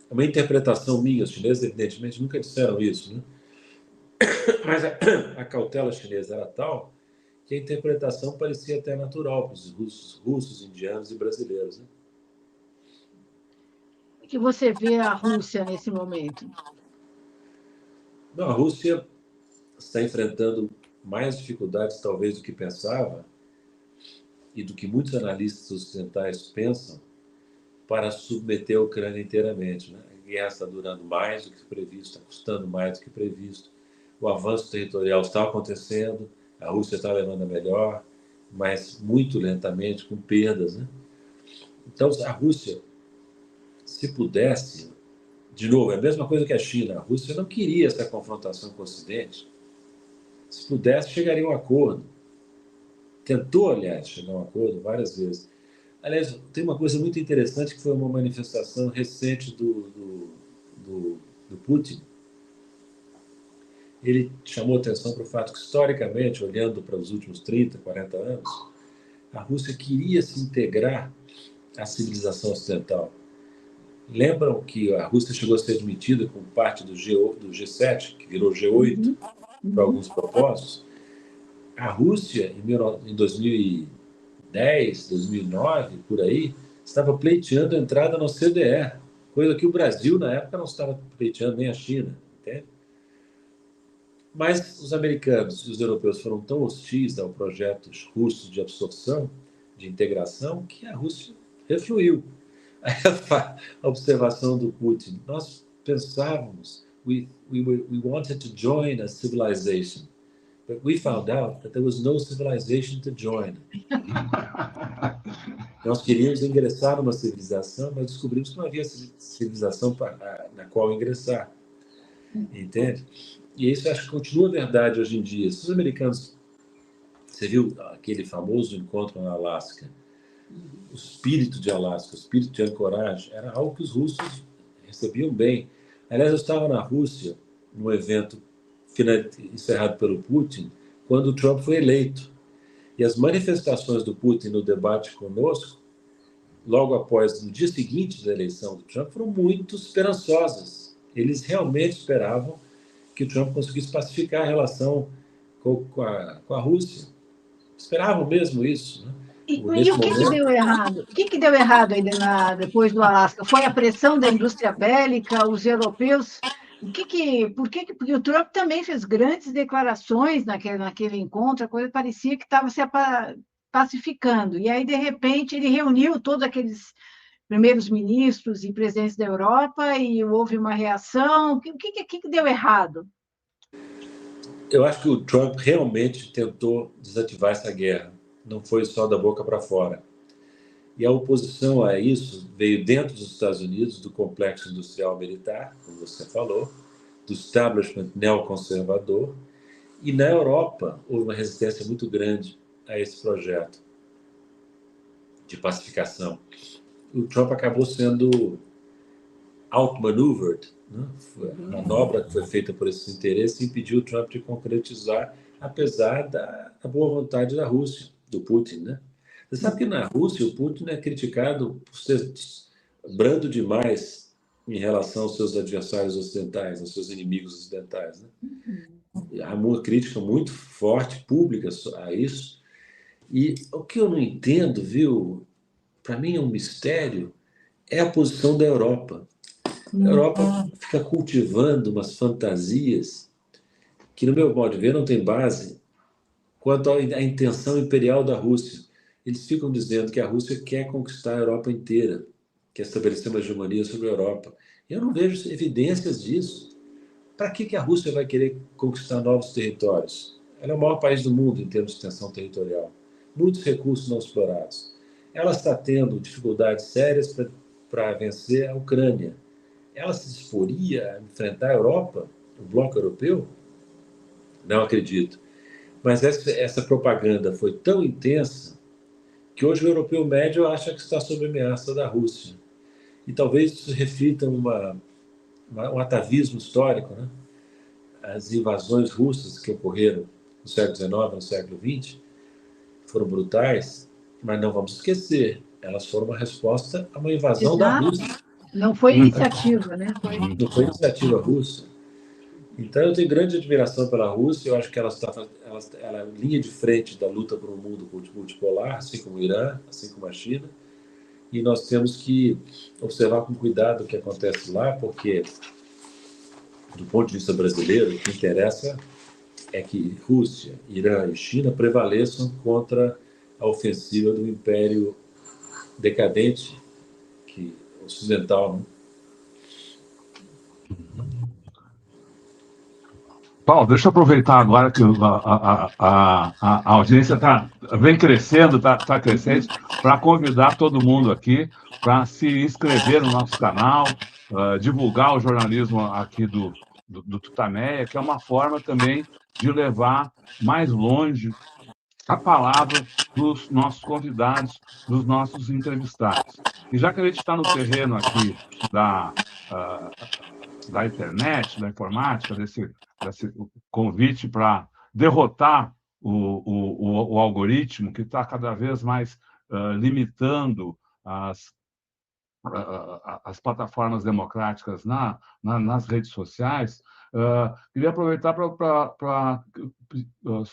É uma interpretação minha, os chineses, evidentemente, nunca disseram isso, né? Mas a cautela chinesa era tal que a interpretação parecia até natural para os russos, indianos e brasileiros, né? O que você vê a Rússia nesse momento? Não, a Rússia está enfrentando mais dificuldades, talvez, do que pensava e do que muitos analistas ocidentais pensam para submeter a Ucrânia inteiramente, né? A guerra está durando mais do que previsto, está custando mais do que previsto. O avanço territorial está acontecendo, a Rússia está levando a melhor, mas muito lentamente, com perdas, né? Então, a Rússia, se pudesse, de novo, é a mesma coisa que a China, a Rússia não queria essa confrontação com o Ocidente. Se pudesse, chegaria a um acordo. Tentou, aliás, chegar a um acordo várias vezes. Aliás, tem uma coisa muito interessante que foi uma manifestação recente do Putin. Ele chamou atenção para o fato que, historicamente, olhando para os últimos 30, 40 anos, a Rússia queria se integrar à civilização ocidental. Lembram que a Rússia chegou a ser admitida como parte do G7, que virou G8, para alguns propósitos? A Rússia, em 2010, 2009, por aí, estava pleiteando a entrada na OCDE, coisa que o Brasil, na época, não estava pleiteando, nem a China, entende? Mas os americanos e os europeus foram tão hostis ao projeto russo de absorção, de integração, que a Rússia refluiu. A observação do Putin, nós pensávamos, we wanted to join a civilization, but we found out that there was no civilization to join. Nós queríamos ingressar numa civilização, mas descobrimos que não havia civilização na qual ingressar. Entende? E isso acho que continua verdade hoje em dia. Se os americanos... Você viu aquele famoso encontro na Alasca? O espírito de Alasca, o espírito de ancoragem, era algo que os russos recebiam bem. Aliás, eu estava na Rússia, num evento encerrado pelo Putin, quando o Trump foi eleito. E as manifestações do Putin no debate conosco, logo após, no dia seguinte da eleição do Trump, foram muito esperançosas. Eles realmente esperavam que o Trump conseguisse pacificar a relação com a Rússia. Esperavam mesmo isso, né? E o que deu errado? O que deu errado aí depois do Alasca? Foi a pressão da indústria bélica, os europeus? Porque o Trump também fez grandes declarações naquele encontro, a coisa parecia que estava se pacificando. E aí, de repente, ele reuniu todos aqueles primeiros ministros e presidentes da Europa e houve uma reação. O que deu errado? Eu acho que o Trump realmente tentou desativar essa guerra. Não foi só da boca para fora. E a oposição a isso veio dentro dos Estados Unidos, do complexo industrial militar, como você falou, do establishment neoconservador, e na Europa houve uma resistência muito grande a esse projeto de pacificação. O Trump acabou sendo outmaneuvered, né? A manobra que foi feita por esses interesses impediu o Trump de concretizar, apesar da boa vontade da Rússia, do Putin, né? Você sabe que na Rússia o Putin é criticado por ser brando demais em relação aos seus adversários ocidentais, aos seus inimigos ocidentais, né? Há uma crítica muito forte, pública, a isso. E o que eu não entendo, viu, para mim é um mistério, é a posição da Europa. A Europa fica cultivando umas fantasias que, no meu modo de ver, não tem base quanto à intenção imperial da Rússia. Eles ficam dizendo que a Rússia quer conquistar a Europa inteira, quer estabelecer uma hegemonia sobre a Europa. Eu não vejo evidências disso. Para que a Rússia vai querer conquistar novos territórios? Ela é o maior país do mundo em termos de extensão territorial. Muitos recursos não explorados. Ela está tendo dificuldades sérias para vencer a Ucrânia. Ela se disporia a enfrentar a Europa, o bloco europeu? Não acredito. Mas essa propaganda foi tão intensa que hoje o europeu médio acha que está sob ameaça da Rússia. E talvez isso reflita uma um atavismo histórico, né? As invasões russas que ocorreram no século XIX, no século XX, foram brutais, mas não vamos esquecer, elas foram uma resposta a uma invasão da Exato. Rússia. Não foi iniciativa, né? Não foi iniciativa russa. Então, eu tenho grande admiração pela Rússia. Eu acho que ela é linha de frente da luta por um mundo multipolar, assim como o Irã, assim como a China. E nós temos que observar com cuidado o que acontece lá, porque, do ponto de vista brasileiro, o que interessa é que Rússia, Irã e China prevaleçam contra a ofensiva do império decadente ocidental, né? Paulo, deixa eu aproveitar agora que a audiência vem crescendo, está crescente, para convidar todo mundo aqui para se inscrever no nosso canal, divulgar o jornalismo aqui do Tutameia, que é uma forma também de levar mais longe a palavra dos nossos convidados, dos nossos entrevistados. E já que a gente está no terreno aqui da internet, da informática, desse convite para derrotar o algoritmo que está cada vez mais limitando as plataformas democráticas nas redes sociais. Queria aproveitar para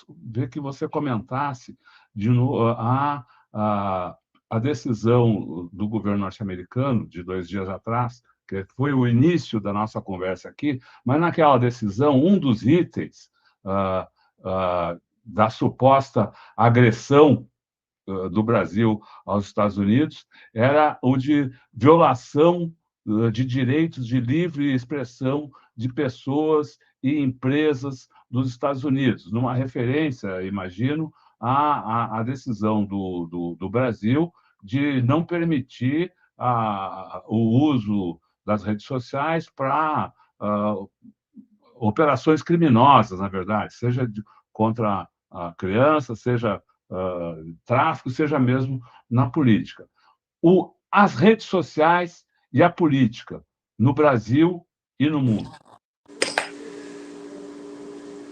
ver que você comentasse de novo a decisão do governo norte-americano de 2 dias atrás, que foi o início da nossa conversa aqui, mas naquela decisão, um dos itens da suposta agressão do Brasil aos Estados Unidos era o de violação de direitos de livre expressão de pessoas e empresas dos Estados Unidos, numa referência, imagino, à decisão do Brasil de não permitir o uso das redes sociais para operações criminosas, na verdade, seja contra a criança, seja tráfico, seja mesmo na política. As redes sociais e a política no Brasil e no mundo.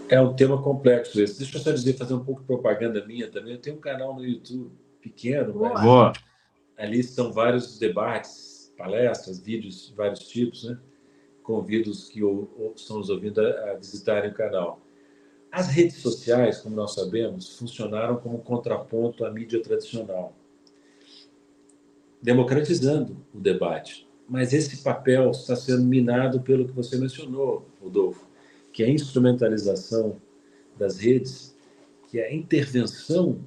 É um tema complexo esse. Deixa eu só dizer, fazer um pouco de propaganda minha também. Eu tenho um canal no YouTube pequeno, mas Boa. Ali estão vários debates, palestras, vídeos de vários tipos, né? Convido os que estão nos ouvindo a visitarem o canal. As redes sociais, como nós sabemos, funcionaram como contraponto à mídia tradicional, democratizando o debate. Mas esse papel está sendo minado pelo que você mencionou, Rodolfo, que é a instrumentalização das redes, que é a intervenção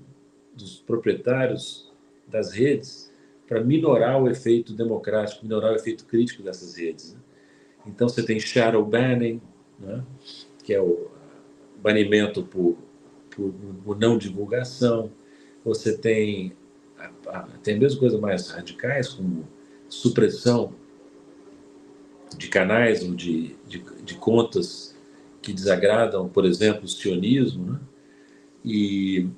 dos proprietários das redes para minorar o efeito democrático, minorar o efeito crítico dessas redes, né? Então, você tem shadow banning, né? Que é o banimento por não divulgação. Você tem mesmo coisas mais radicais, como supressão de canais ou de contas que desagradam, por exemplo, o sionismo, né? E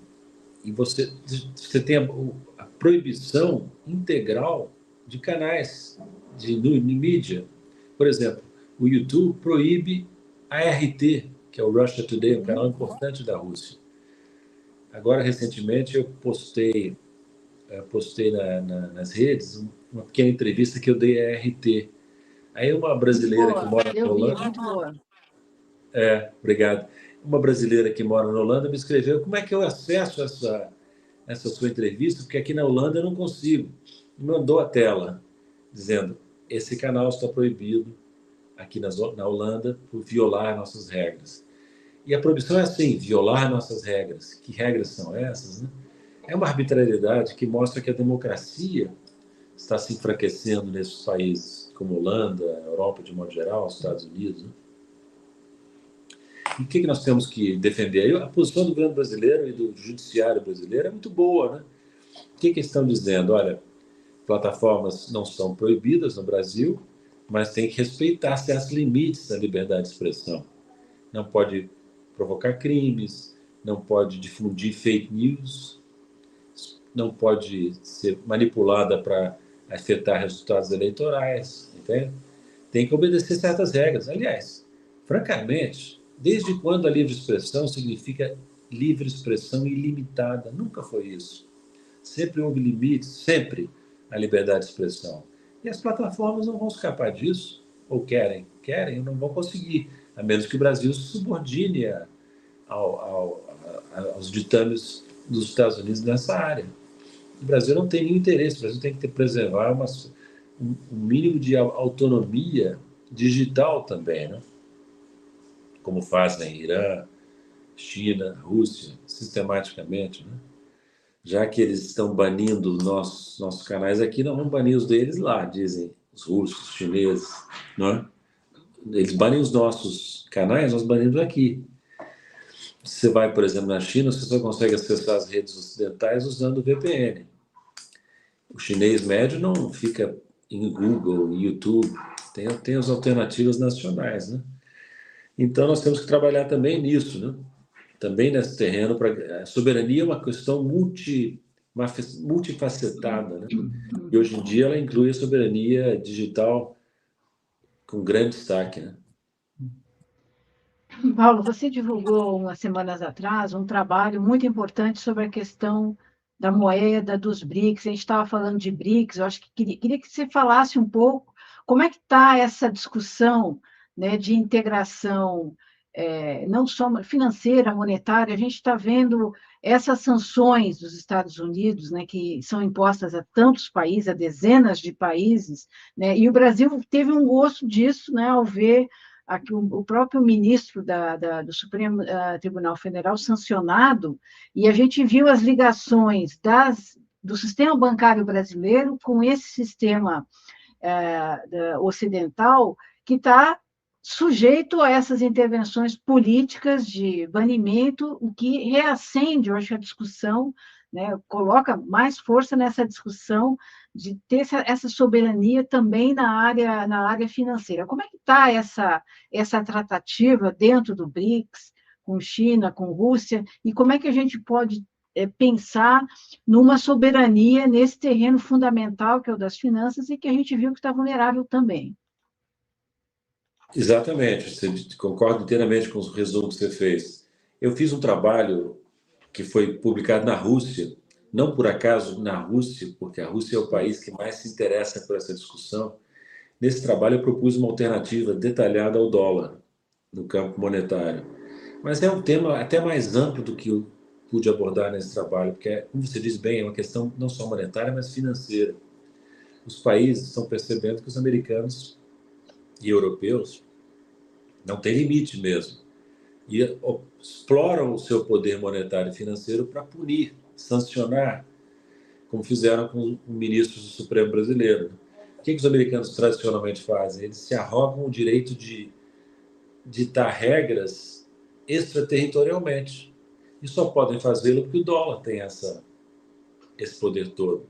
você tem a proibição integral de canais de mídia. Por exemplo, o YouTube proíbe a RT, que é o Russia Today, um canal importante da Rússia. Agora, recentemente, eu postei nas redes uma pequena entrevista que eu dei à RT. Aí uma brasileira que mora na Holanda... muito boa. Obrigado. Uma brasileira que mora na Holanda me escreveu: como é que eu acesso essa sua entrevista, porque aqui na Holanda eu não consigo. Me mandou a tela, dizendo: esse canal está proibido aqui na Holanda por violar nossas regras. E a proibição é assim, violar nossas regras. Que regras são essas, né? É uma arbitrariedade que mostra que a democracia está se enfraquecendo nesses países, como Holanda, Europa de modo geral, Estados Unidos, né? E o que nós temos que defender? A posição do governo brasileiro e do judiciário brasileiro é muito boa, né? O que estão dizendo? Olha, plataformas não são proibidas no Brasil, mas tem que respeitar certos limites da liberdade de expressão. Não pode provocar crimes, não pode difundir fake news, não pode ser manipulada para afetar resultados eleitorais, entende? tem que obedecer certas regras. Aliás, francamente, desde quando a livre expressão significa livre expressão ilimitada? Nunca foi isso. Sempre houve limites, sempre a liberdade de expressão. E as plataformas não vão escapar disso, ou querem, não vão conseguir, a menos que o Brasil se subordine aos ditames dos Estados Unidos nessa área. O Brasil não tem nenhum interesse, o Brasil tem que preservar um mínimo de autonomia digital também, né? Como fazem Irã, China, Rússia, sistematicamente, né? Já que eles estão banindo nossos canais aqui, nós vamos banir os deles lá, dizem os russos, os chineses, não é? Eles banem os nossos canais, nós banimos aqui. Você vai, por exemplo, na China, você só consegue acessar as redes ocidentais usando o VPN. O chinês médio não fica em Google, em YouTube, tem as alternativas nacionais, né? Então, nós temos que trabalhar também nisso, né? Também nesse terreno. A soberania é uma questão multifacetada, né? E hoje em dia ela inclui a soberania digital com grande destaque, né? Paulo, você divulgou umas semanas atrás um trabalho muito importante sobre a questão da moeda, dos BRICS. A gente estava falando de BRICS, eu acho que queria que você falasse um pouco como é que está essa discussão, né, de integração, não só financeira, monetária. A gente está vendo essas sanções dos Estados Unidos, né, que são impostas a tantos países, a dezenas de países, né, e o Brasil teve um gosto disso, né, ao ver aqui o próprio ministro do Supremo Tribunal Federal sancionado, e a gente viu as ligações do sistema bancário brasileiro com esse sistema ocidental, que está sujeito a essas intervenções políticas de banimento, o que reacende, eu acho, a discussão, né, coloca mais força nessa discussão de ter essa soberania também na área financeira. Como é que está essa tratativa dentro do BRICS, com China, com Rússia, e como é que a gente pode pensar numa soberania nesse terreno fundamental que é o das finanças e que a gente viu que está vulnerável também? Exatamente, concordo inteiramente com o resumo que você fez. Eu fiz um trabalho que foi publicado na Rússia, não por acaso na Rússia, porque a Rússia é o país que mais se interessa por essa discussão. Nesse trabalho eu propus uma alternativa detalhada ao dólar no campo monetário. Mas é um tema até mais amplo do que eu pude abordar nesse trabalho, porque, como você diz bem, é uma questão não só monetária, mas financeira. Os países estão percebendo que os americanos e europeus não têm limite mesmo. E exploram o seu poder monetário e financeiro para punir, sancionar, como fizeram com o ministro do Supremo brasileiro. O que os americanos tradicionalmente fazem? Eles se arrogam o direito de ditar regras extraterritorialmente. E só podem fazê-lo porque o dólar tem esse poder todo.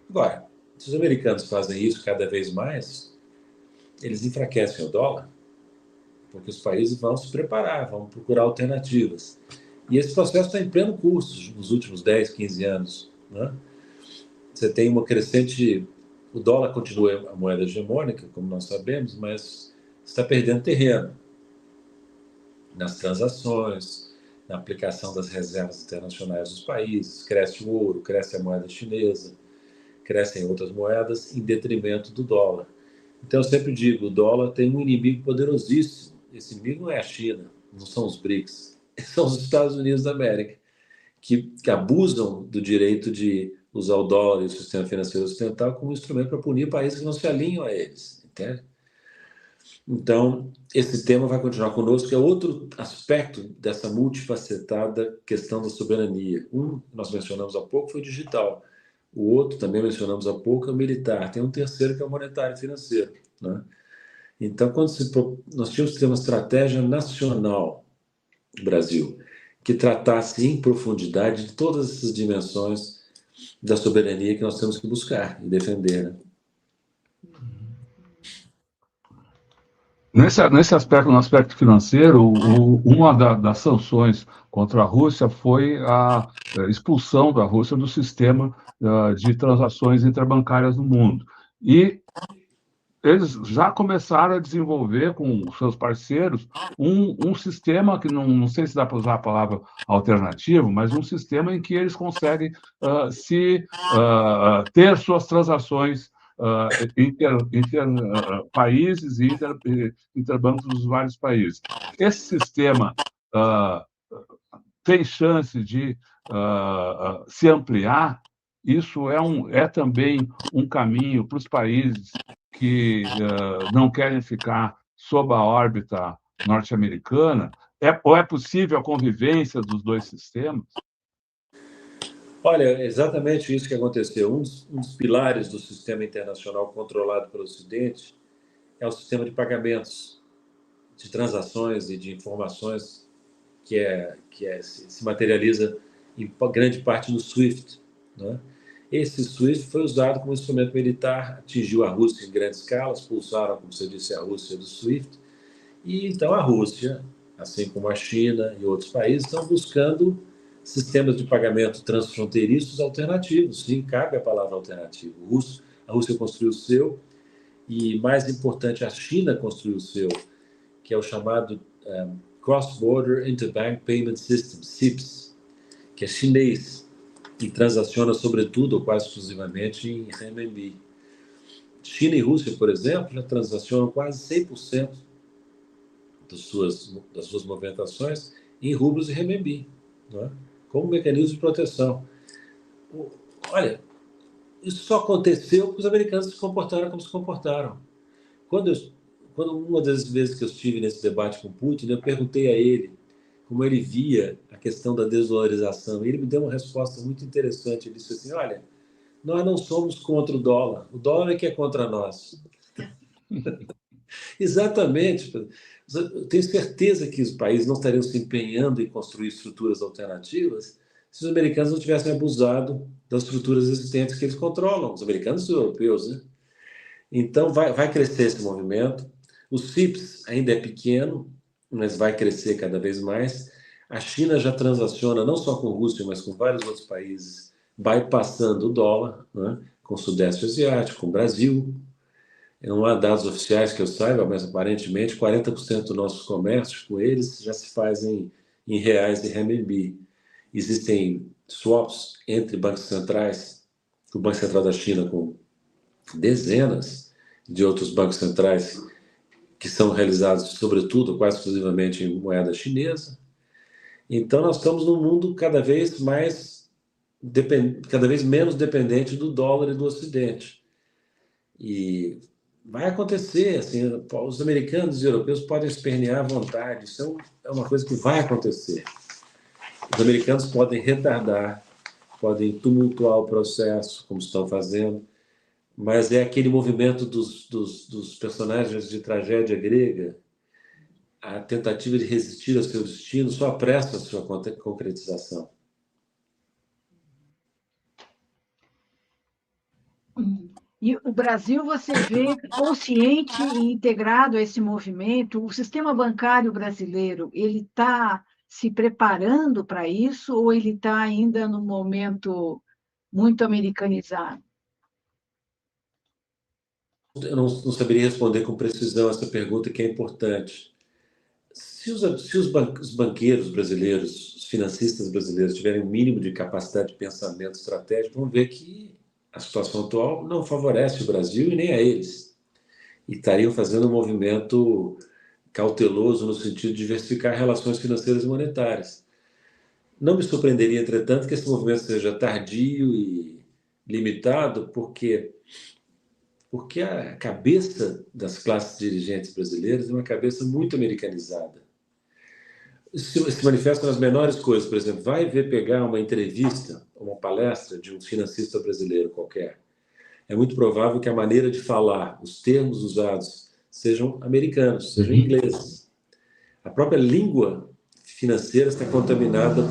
Agora, se os americanos fazem isso cada vez mais, eles enfraquecem o dólar, porque os países vão se preparar, vão procurar alternativas. E esse processo está em pleno curso nos últimos 10, 15 anos, né? Você tem uma crescente... O dólar continua a moeda hegemônica, como nós sabemos, mas está perdendo terreno nas transações, na aplicação das reservas internacionais dos países. Cresce o ouro, cresce a moeda chinesa, crescem outras moedas em detrimento do dólar. Então, eu sempre digo, o dólar tem um inimigo poderosíssimo. Esse inimigo não é a China, não são os BRICS, são os Estados Unidos da América, que abusam do direito de usar o dólar e o sistema financeiro ocidental como instrumento para punir países que não se alinham a eles, entende? Então, esse tema vai continuar conosco, que é outro aspecto dessa multifacetada questão da soberania. Um, nós mencionamos há pouco, foi o digital. O outro, também mencionamos há pouco, é o militar. Tem um terceiro, que é o monetário e financeiro, né? Então, nós tínhamos que ter uma estratégia nacional do Brasil, que tratasse em profundidade de todas essas dimensões da soberania que nós temos que buscar e defender, né? Nesse aspecto, no aspecto financeiro, uma das sanções contra a Rússia foi a expulsão da Rússia do sistema de transações interbancárias no mundo. E eles já começaram a desenvolver com os seus parceiros um sistema que não sei se dá para usar a palavra alternativo, mas um sistema em que eles conseguem ter suas transações inter países e interbancos dos vários países. Esse sistema tem chance de se ampliar. Isso é também um caminho para os países que não querem ficar sob a órbita norte-americana. Ou é possível a convivência dos dois sistemas? Olha, é exatamente isso que aconteceu. Um dos pilares do sistema internacional controlado pelo Ocidente é o sistema de pagamentos, de transações e de informações se materializa em grande parte no SWIFT, né? Esse SWIFT foi usado como instrumento militar, atingiu a Rússia em grande escala, expulsaram, como você disse, a Rússia do SWIFT, e então a Rússia, assim como a China e outros países, estão buscando sistemas de pagamento transfronteiriços alternativos. Sim, cabe a palavra alternativo. A Rússia construiu o seu, e mais importante, a China construiu o seu, que é o chamado Cross-Border Interbank Payment System, CIPS, que é chinês e transaciona sobretudo ou quase exclusivamente em renminbi. China e Rússia, por exemplo, já transacionam quase 100% das suas movimentações em rublos e renminbi, não é? Como mecanismo de proteção. Olha, isso só aconteceu porque os americanos se comportaram como se comportaram. Quando uma das vezes que eu estive nesse debate com Putin, eu perguntei a ele como ele via a questão da desvalorização. E ele me deu uma resposta muito interessante. Ele disse assim, olha, nós não somos contra o dólar é que é contra nós. Exatamente. Eu tenho certeza que os países não estariam se empenhando em construir estruturas alternativas se os americanos não tivessem abusado das estruturas existentes que eles controlam, os americanos e os europeus, né? Então, vai crescer esse movimento. O CIPS ainda é pequeno, mas vai crescer cada vez mais. A China já transaciona não só com a Rússia, mas com vários outros países, bypassando o dólar, né? Com o Sudeste Asiático, com o Brasil. Não há dados oficiais que eu saiba, mas aparentemente 40% do nosso comércio com eles já se faz em reais e renminbi. Existem swaps entre bancos centrais, o Banco Central da China com dezenas de outros bancos centrais que são realizados, sobretudo, quase exclusivamente em moeda chinesa. Então, nós estamos num mundo cada vez menos dependente do dólar e do Ocidente. E vai acontecer, assim, os americanos e os europeus podem espernear à vontade, isso é uma coisa que vai acontecer. Os americanos podem retardar, podem tumultuar o processo, como estão fazendo, mas é aquele movimento dos personagens de tragédia grega, a tentativa de resistir ao seu destino só apressa a sua concretização. E o Brasil, você vê consciente e integrado a esse movimento, o sistema bancário brasileiro, ele está se preparando para isso ou ele está ainda num momento muito americanizado? Eu não saberia responder com precisão essa pergunta, que é importante. Se os banqueiros brasileiros, os financistas brasileiros tiverem um mínimo de capacidade de pensamento estratégico, vão ver que a situação atual não favorece o Brasil e nem a eles. E estariam fazendo um movimento cauteloso no sentido de diversificar relações financeiras e monetárias. Não me surpreenderia, entretanto, que esse movimento seja tardio e limitado, porque a cabeça das classes dirigentes brasileiras é uma cabeça muito americanizada. Isso se manifesta nas menores coisas. Por exemplo, vai pegar uma entrevista, uma palestra de um financista brasileiro qualquer. É muito provável que a maneira de falar, os termos usados, sejam americanos, sejam ingleses. A própria língua financeira está contaminada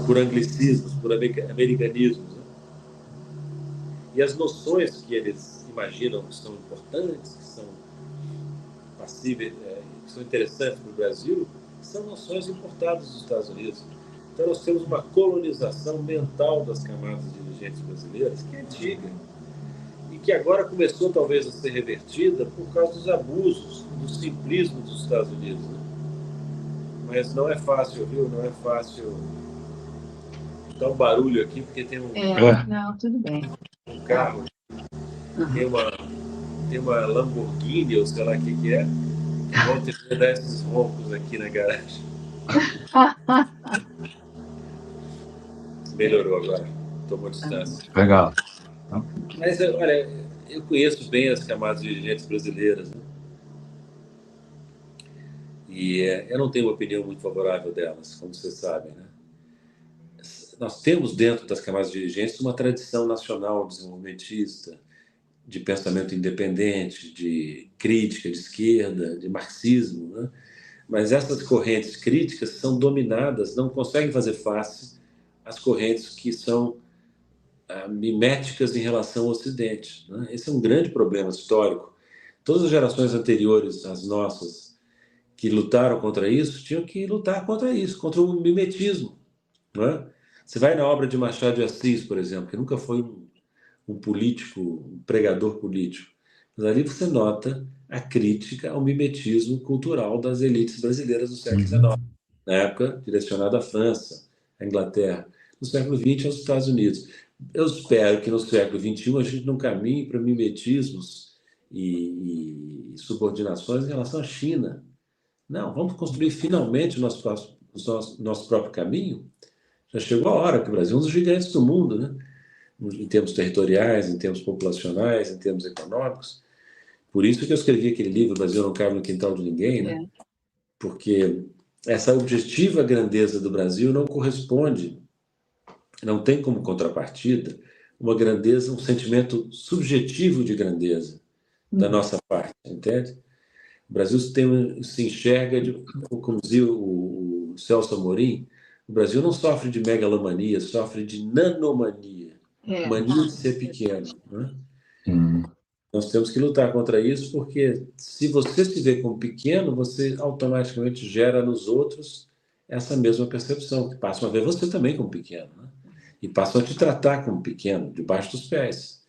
por anglicismos, por americanismos, né? E as noções que eles imaginam que são importantes, que são passíveis, que são interessantes para o Brasil, são noções importadas dos Estados Unidos. Então, nós temos uma colonização mental das camadas dirigentes brasileiras que é antiga. E que agora começou talvez a ser revertida por causa dos abusos, do simplismo dos Estados Unidos, né? Mas não é fácil, viu? Não é fácil. Dá um barulho aqui, porque tem Não, tudo bem. um carro, tem uma Lamborghini, ou sei lá o que é, que vão ter que dar esses roncos aqui na garagem. Melhorou agora, tomou distância. Legal. Mas, olha, eu conheço bem as camadas dirigentes brasileiras, né? E eu não tenho uma opinião muito favorável delas, como vocês sabem, né? Nós temos dentro das camadas dirigentes uma tradição nacional desenvolvimentista, de pensamento independente, de crítica de esquerda, de marxismo, né? Mas essas correntes críticas são dominadas, não conseguem fazer face às correntes que são miméticas em relação ao Ocidente, né? Esse é um grande problema histórico. Todas as gerações anteriores às nossas que lutaram contra isso tinham que lutar contra isso, contra o mimetismo, não é? Você vai na obra de Machado de Assis, por exemplo, que nunca foi um político, um pregador político, mas ali você nota a crítica ao mimetismo cultural das elites brasileiras do século XIX, na época direcionada à França, à Inglaterra, no século XX aos Estados Unidos. Eu espero que no século XXI a gente não caminhe para mimetismos e subordinações em relação à China. Não, vamos construir finalmente o nosso próprio caminho. Já chegou a hora que o Brasil é um dos gigantes do mundo, né? Em termos territoriais, em termos populacionais, em termos econômicos. Por isso que eu escrevi aquele livro, O Brasil não cabe no quintal de ninguém, né? Porque essa objetiva grandeza do Brasil não corresponde, não tem como contrapartida uma grandeza, um sentimento subjetivo de grandeza da nossa parte, entende? O Brasil se enxerga, como dizia o Celso Amorim, o Brasil não sofre de megalomania, sofre de nanomania, mania de ser pequeno, né? Nós temos que lutar contra isso, porque se você se vê como pequeno, você automaticamente gera nos outros essa mesma percepção, que passam a ver você também como pequeno, né? E passam a te tratar como pequeno, debaixo dos pés.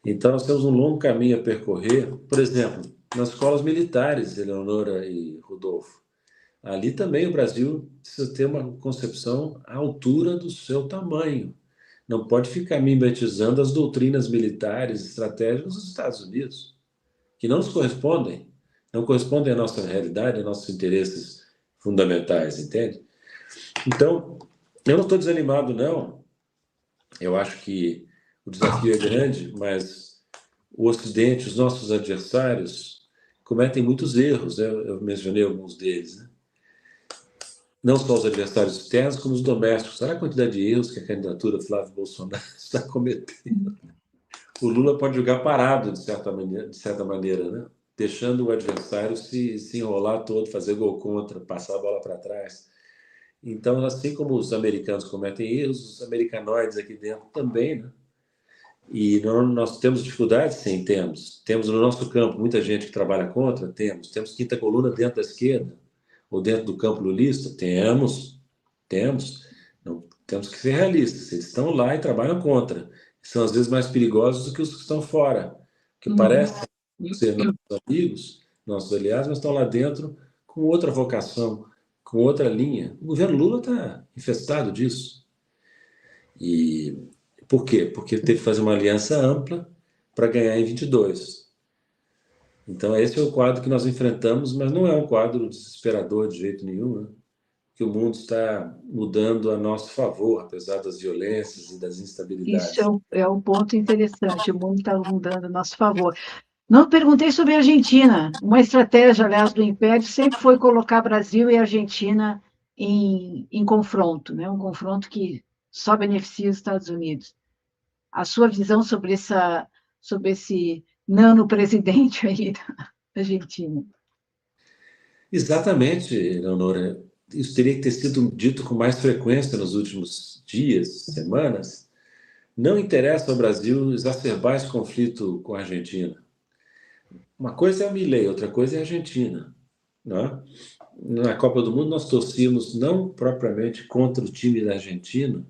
Então, nós temos um longo caminho a percorrer. Por exemplo, nas escolas militares, Eleonora e Rodolfo, ali também o Brasil precisa ter uma concepção à altura do seu tamanho. Não pode ficar mimetizando as doutrinas militares estratégicas dos Estados Unidos, que não nos correspondem, não correspondem à nossa realidade, aos nossos interesses fundamentais, entende? Então, eu não estou desanimado, não. Eu acho que o desafio é grande, mas o Ocidente, os nossos adversários, cometem muitos erros, né? Eu mencionei alguns deles, né? Não só os adversários externos, como os domésticos. Olha a quantidade de erros que a candidatura Flávio Bolsonaro está cometendo. O Lula pode jogar parado, de certa maneira, né? Deixando o adversário se enrolar todo, fazer gol contra, passar a bola para trás. Então, assim como os americanos cometem erros, os americanoides aqui dentro também, né? E nós temos dificuldades? Sim, temos. Temos no nosso campo muita gente que trabalha contra? Temos. Temos quinta coluna dentro da esquerda? Ou dentro do campo lulista? Temos. Não, temos que ser realistas. Eles estão lá e trabalham contra. São às vezes mais perigosos do que os que estão fora, que parecem ser nossos amigos, nossos aliados, mas estão lá dentro com outra vocação, com outra linha. O governo Lula está infestado disso. E por quê? Porque ele teve que fazer uma aliança ampla para ganhar em 22. Então, esse é o quadro que nós enfrentamos, mas não é um quadro desesperador de jeito nenhum, né? Que o mundo está mudando a nosso favor, apesar das violências e das instabilidades. Isso é um ponto interessante, o mundo está mudando a nosso favor. Não perguntei sobre a Argentina. Uma estratégia, aliás, do Império sempre foi colocar Brasil e Argentina em confronto, né? Um confronto que só beneficia os Estados Unidos. A sua visão sobre esse nano-presidente aí da Argentina? Exatamente, Leonora. Isso teria que ter sido dito com mais frequência nos últimos dias, semanas. Não interessa ao Brasil exacerbar esse conflito com a Argentina. Uma coisa é o Milei, outra coisa é a Argentina, né? Na Copa do Mundo nós torcíamos não propriamente contra o time da Argentina,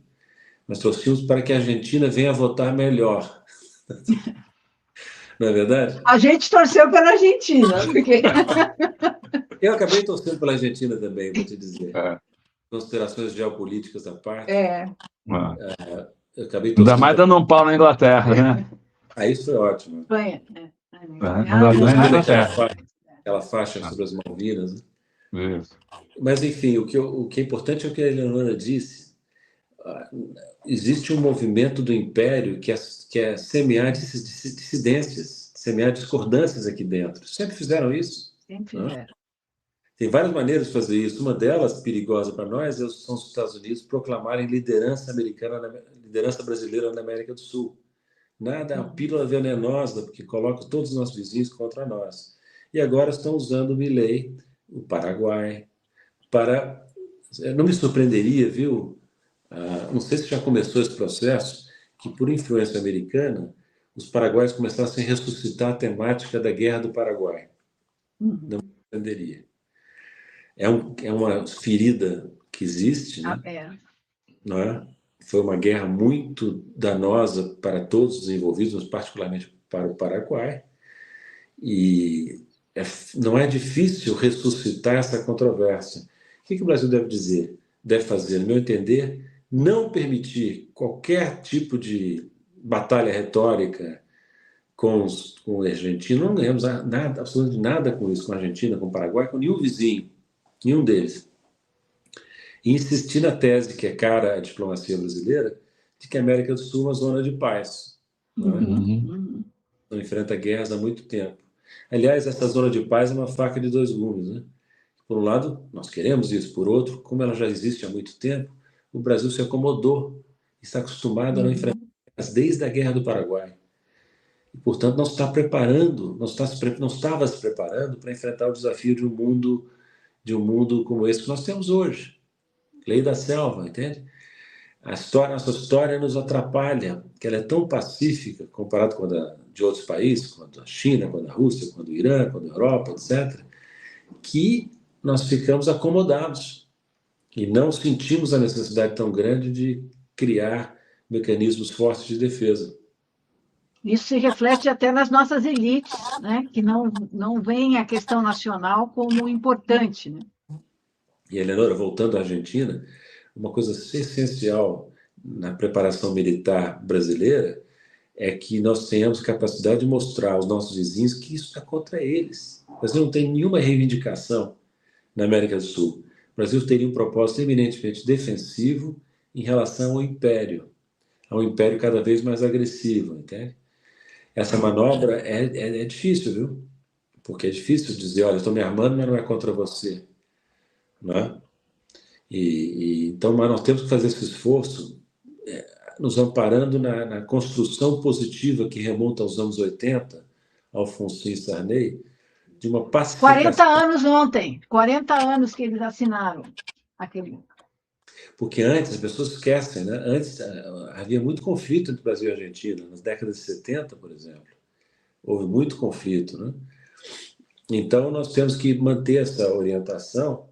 mas torcíamos para que a Argentina venha votar melhor. Não é verdade? A gente torceu pela Argentina, porque... Eu acabei torcendo pela Argentina também, vou te dizer. É. Considerações geopolíticas à parte. É. Eu acabei Ainda torcendo mais dando um pau na Inglaterra, né? isso foi ótimo. Espanha. Ainda bem na Inglaterra. Aquela faixa sobre as Malvinas. Né? Isso. Mas, enfim, o que é importante é o que a Eleonora disse. Existe um movimento do Império que é semear dissidências, semear discordâncias aqui dentro. Sempre fizeram isso. Sempre fizeram. Tem várias maneiras de fazer isso. Uma delas, perigosa para nós, são os Estados Unidos proclamarem liderança liderança brasileira na América do Sul. Nada, é uma pílula venenosa, porque coloca todos os nossos vizinhos contra nós. E agora estão usando o Milei, o Paraguai, para... Não me surpreenderia, viu? Não sei se já começou esse processo, que por influência americana, os paraguaios começassem a ressuscitar a temática da Guerra do Paraguai. Não me surpreenderia. É uma ferida que existe, né? Não é? Foi uma guerra muito danosa para todos os envolvidos, mas particularmente para o Paraguai. E não é difícil ressuscitar essa controvérsia. O que o Brasil deve fazer, no meu entender, não permitir qualquer tipo de batalha retórica com o argentino. Não ganhamos nada, absolutamente nada com isso, com a Argentina, com o Paraguai, com nenhum vizinho, nenhum deles. E insistir na tese que é cara à diplomacia brasileira, de que a América do Sul é uma zona de paz. Não, não enfrenta guerras há muito tempo. Aliás, essa zona de paz é uma faca de dois gumes. Né? Por um lado, nós queremos isso. Por outro, como ela já existe há muito tempo, o Brasil se acomodou, está acostumado a não enfrentar guerras desde a Guerra do Paraguai. E, portanto, não estava se preparando para enfrentar o desafio de um mundo como esse que nós temos hoje. Lei da selva, entende? Nossa história nos atrapalha, que ela é tão pacífica comparado com a de outros países, quanto a China, quanto a Rússia, quanto o Irã, quanto a Europa, etc., que nós ficamos acomodados e não sentimos a necessidade tão grande de criar mecanismos fortes de defesa. Isso se reflete até nas nossas elites, né? Que não veem a questão nacional como importante. Né? E, Eleonora, voltando à Argentina, uma coisa essencial na preparação militar brasileira é que nós tenhamos capacidade de mostrar aos nossos vizinhos que isso está contra eles. O Brasil não tem nenhuma reivindicação na América do Sul. O Brasil teria um propósito eminentemente defensivo em relação ao império cada vez mais agressivo, entende? Essa manobra é difícil, viu? Porque é difícil dizer, olha, estou me armando, mas não é contra você. Não é? Então, mas nós temos que fazer esse esforço nos amparando na construção positiva que remonta aos anos 80, Alfonso e Sarney, de uma pacificação. 40 anos ontem, 40 anos que eles assinaram aquele. Porque antes, as pessoas esquecem, né? Antes havia muito conflito entre Brasil e Argentina, nas décadas de 70, por exemplo. Houve muito conflito, né? Então, nós temos que manter essa orientação,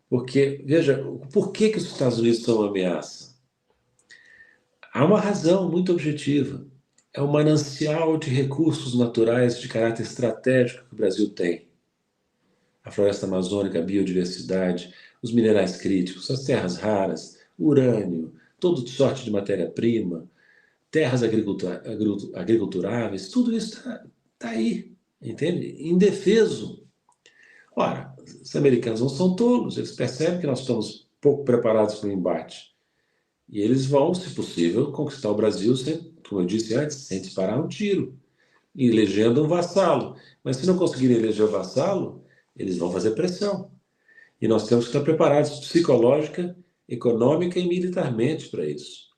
porque, veja, por que os Estados Unidos são uma ameaça? Há uma razão muito objetiva. É o manancial de recursos naturais de caráter estratégico que o Brasil tem. A floresta amazônica, a biodiversidade, os minerais críticos, as terras raras, urânio, toda sorte de matéria-prima, terras agriculturáveis, tudo isso está aí, entende? Indefeso. Ora, os americanos não são tolos, eles percebem que nós estamos pouco preparados para o embate. E eles vão, se possível, conquistar o Brasil, sem, como eu disse antes, sem disparar um tiro, elegendo um vassalo. Mas se não conseguirem eleger o vassalo, eles vão fazer pressão. E nós temos que estar preparados psicológica, econômica e militarmente para isso.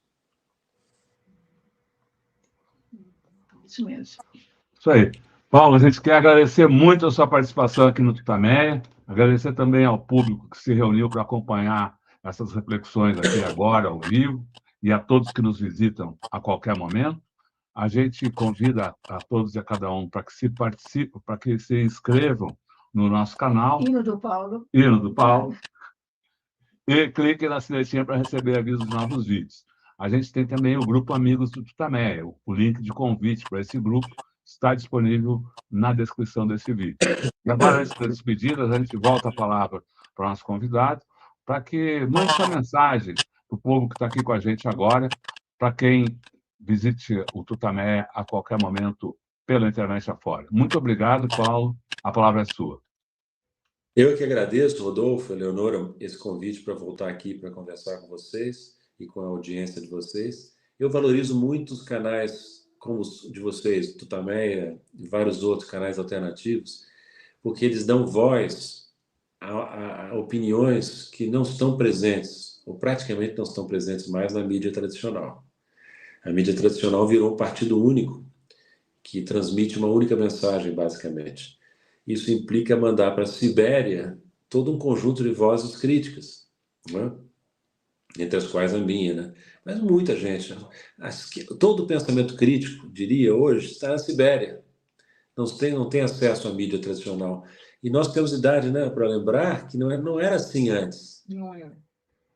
Isso mesmo. Isso aí. Paulo, a gente quer agradecer muito a sua participação aqui no Tutameia, agradecer também ao público que se reuniu para acompanhar essas reflexões aqui agora, ao vivo, e a todos que nos visitam a qualquer momento. A gente convida a todos e a cada um para que participem, para que se inscrevam no nosso canal. Hino do Paulo. Hino do Paulo. E cliquem na sinetinha para receber avisos de novos vídeos. A gente tem também o grupo Amigos do Tutameia, o link de convite para esse grupo está disponível na descrição desse vídeo. E agora, antes das despedidas, a gente volta a palavra para o nosso convidado, para que mande sua mensagem para o povo que está aqui com a gente agora, para quem visite o Tutameia a qualquer momento pela internet afora. Muito obrigado, Paulo. A palavra é sua. Eu que agradeço, Rodolfo, Eleonora, esse convite para voltar aqui para conversar com vocês e com a audiência de vocês. Eu valorizo muito os canais como os de vocês, Tutameia e vários outros canais alternativos, porque eles dão voz a opiniões que não estão presentes, ou praticamente não estão presentes mais na mídia tradicional. A mídia tradicional virou um partido único, que transmite uma única mensagem, basicamente. Isso implica mandar para a Sibéria todo um conjunto de vozes críticas, né? Entre as quais a minha, né? Mas muita gente. Todo o pensamento crítico, diria hoje, está na Sibéria. Não tem acesso à mídia tradicional. E nós temos idade, né, para lembrar que não era assim antes. Não era.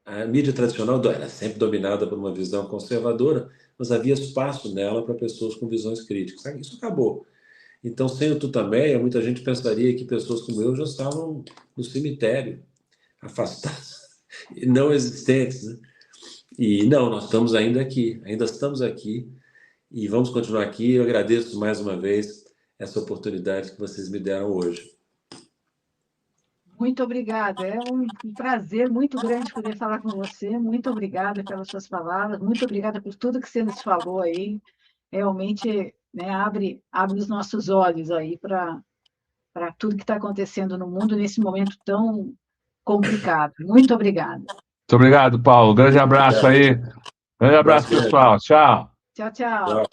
A mídia tradicional era sempre dominada por uma visão conservadora, mas havia espaço nela para pessoas com visões críticas. Isso acabou. Então, sem o Tutameia, muita gente pensaria que pessoas como eu já estavam no cemitério, afastadas, e não existentes, né? E não, nós estamos ainda estamos aqui, e vamos continuar aqui. Eu agradeço mais uma vez essa oportunidade que vocês me deram hoje. Muito obrigada. É um prazer muito grande poder falar com você. Muito obrigada pelas suas palavras. Muito obrigada por tudo que você nos falou aí. Realmente, né, abre os nossos olhos aí para tudo que está acontecendo no mundo nesse momento tão complicado. Muito obrigada. Muito obrigado, Paulo. Grande abraço aí. Grande abraço, pessoal. Tchau. Tchau, tchau.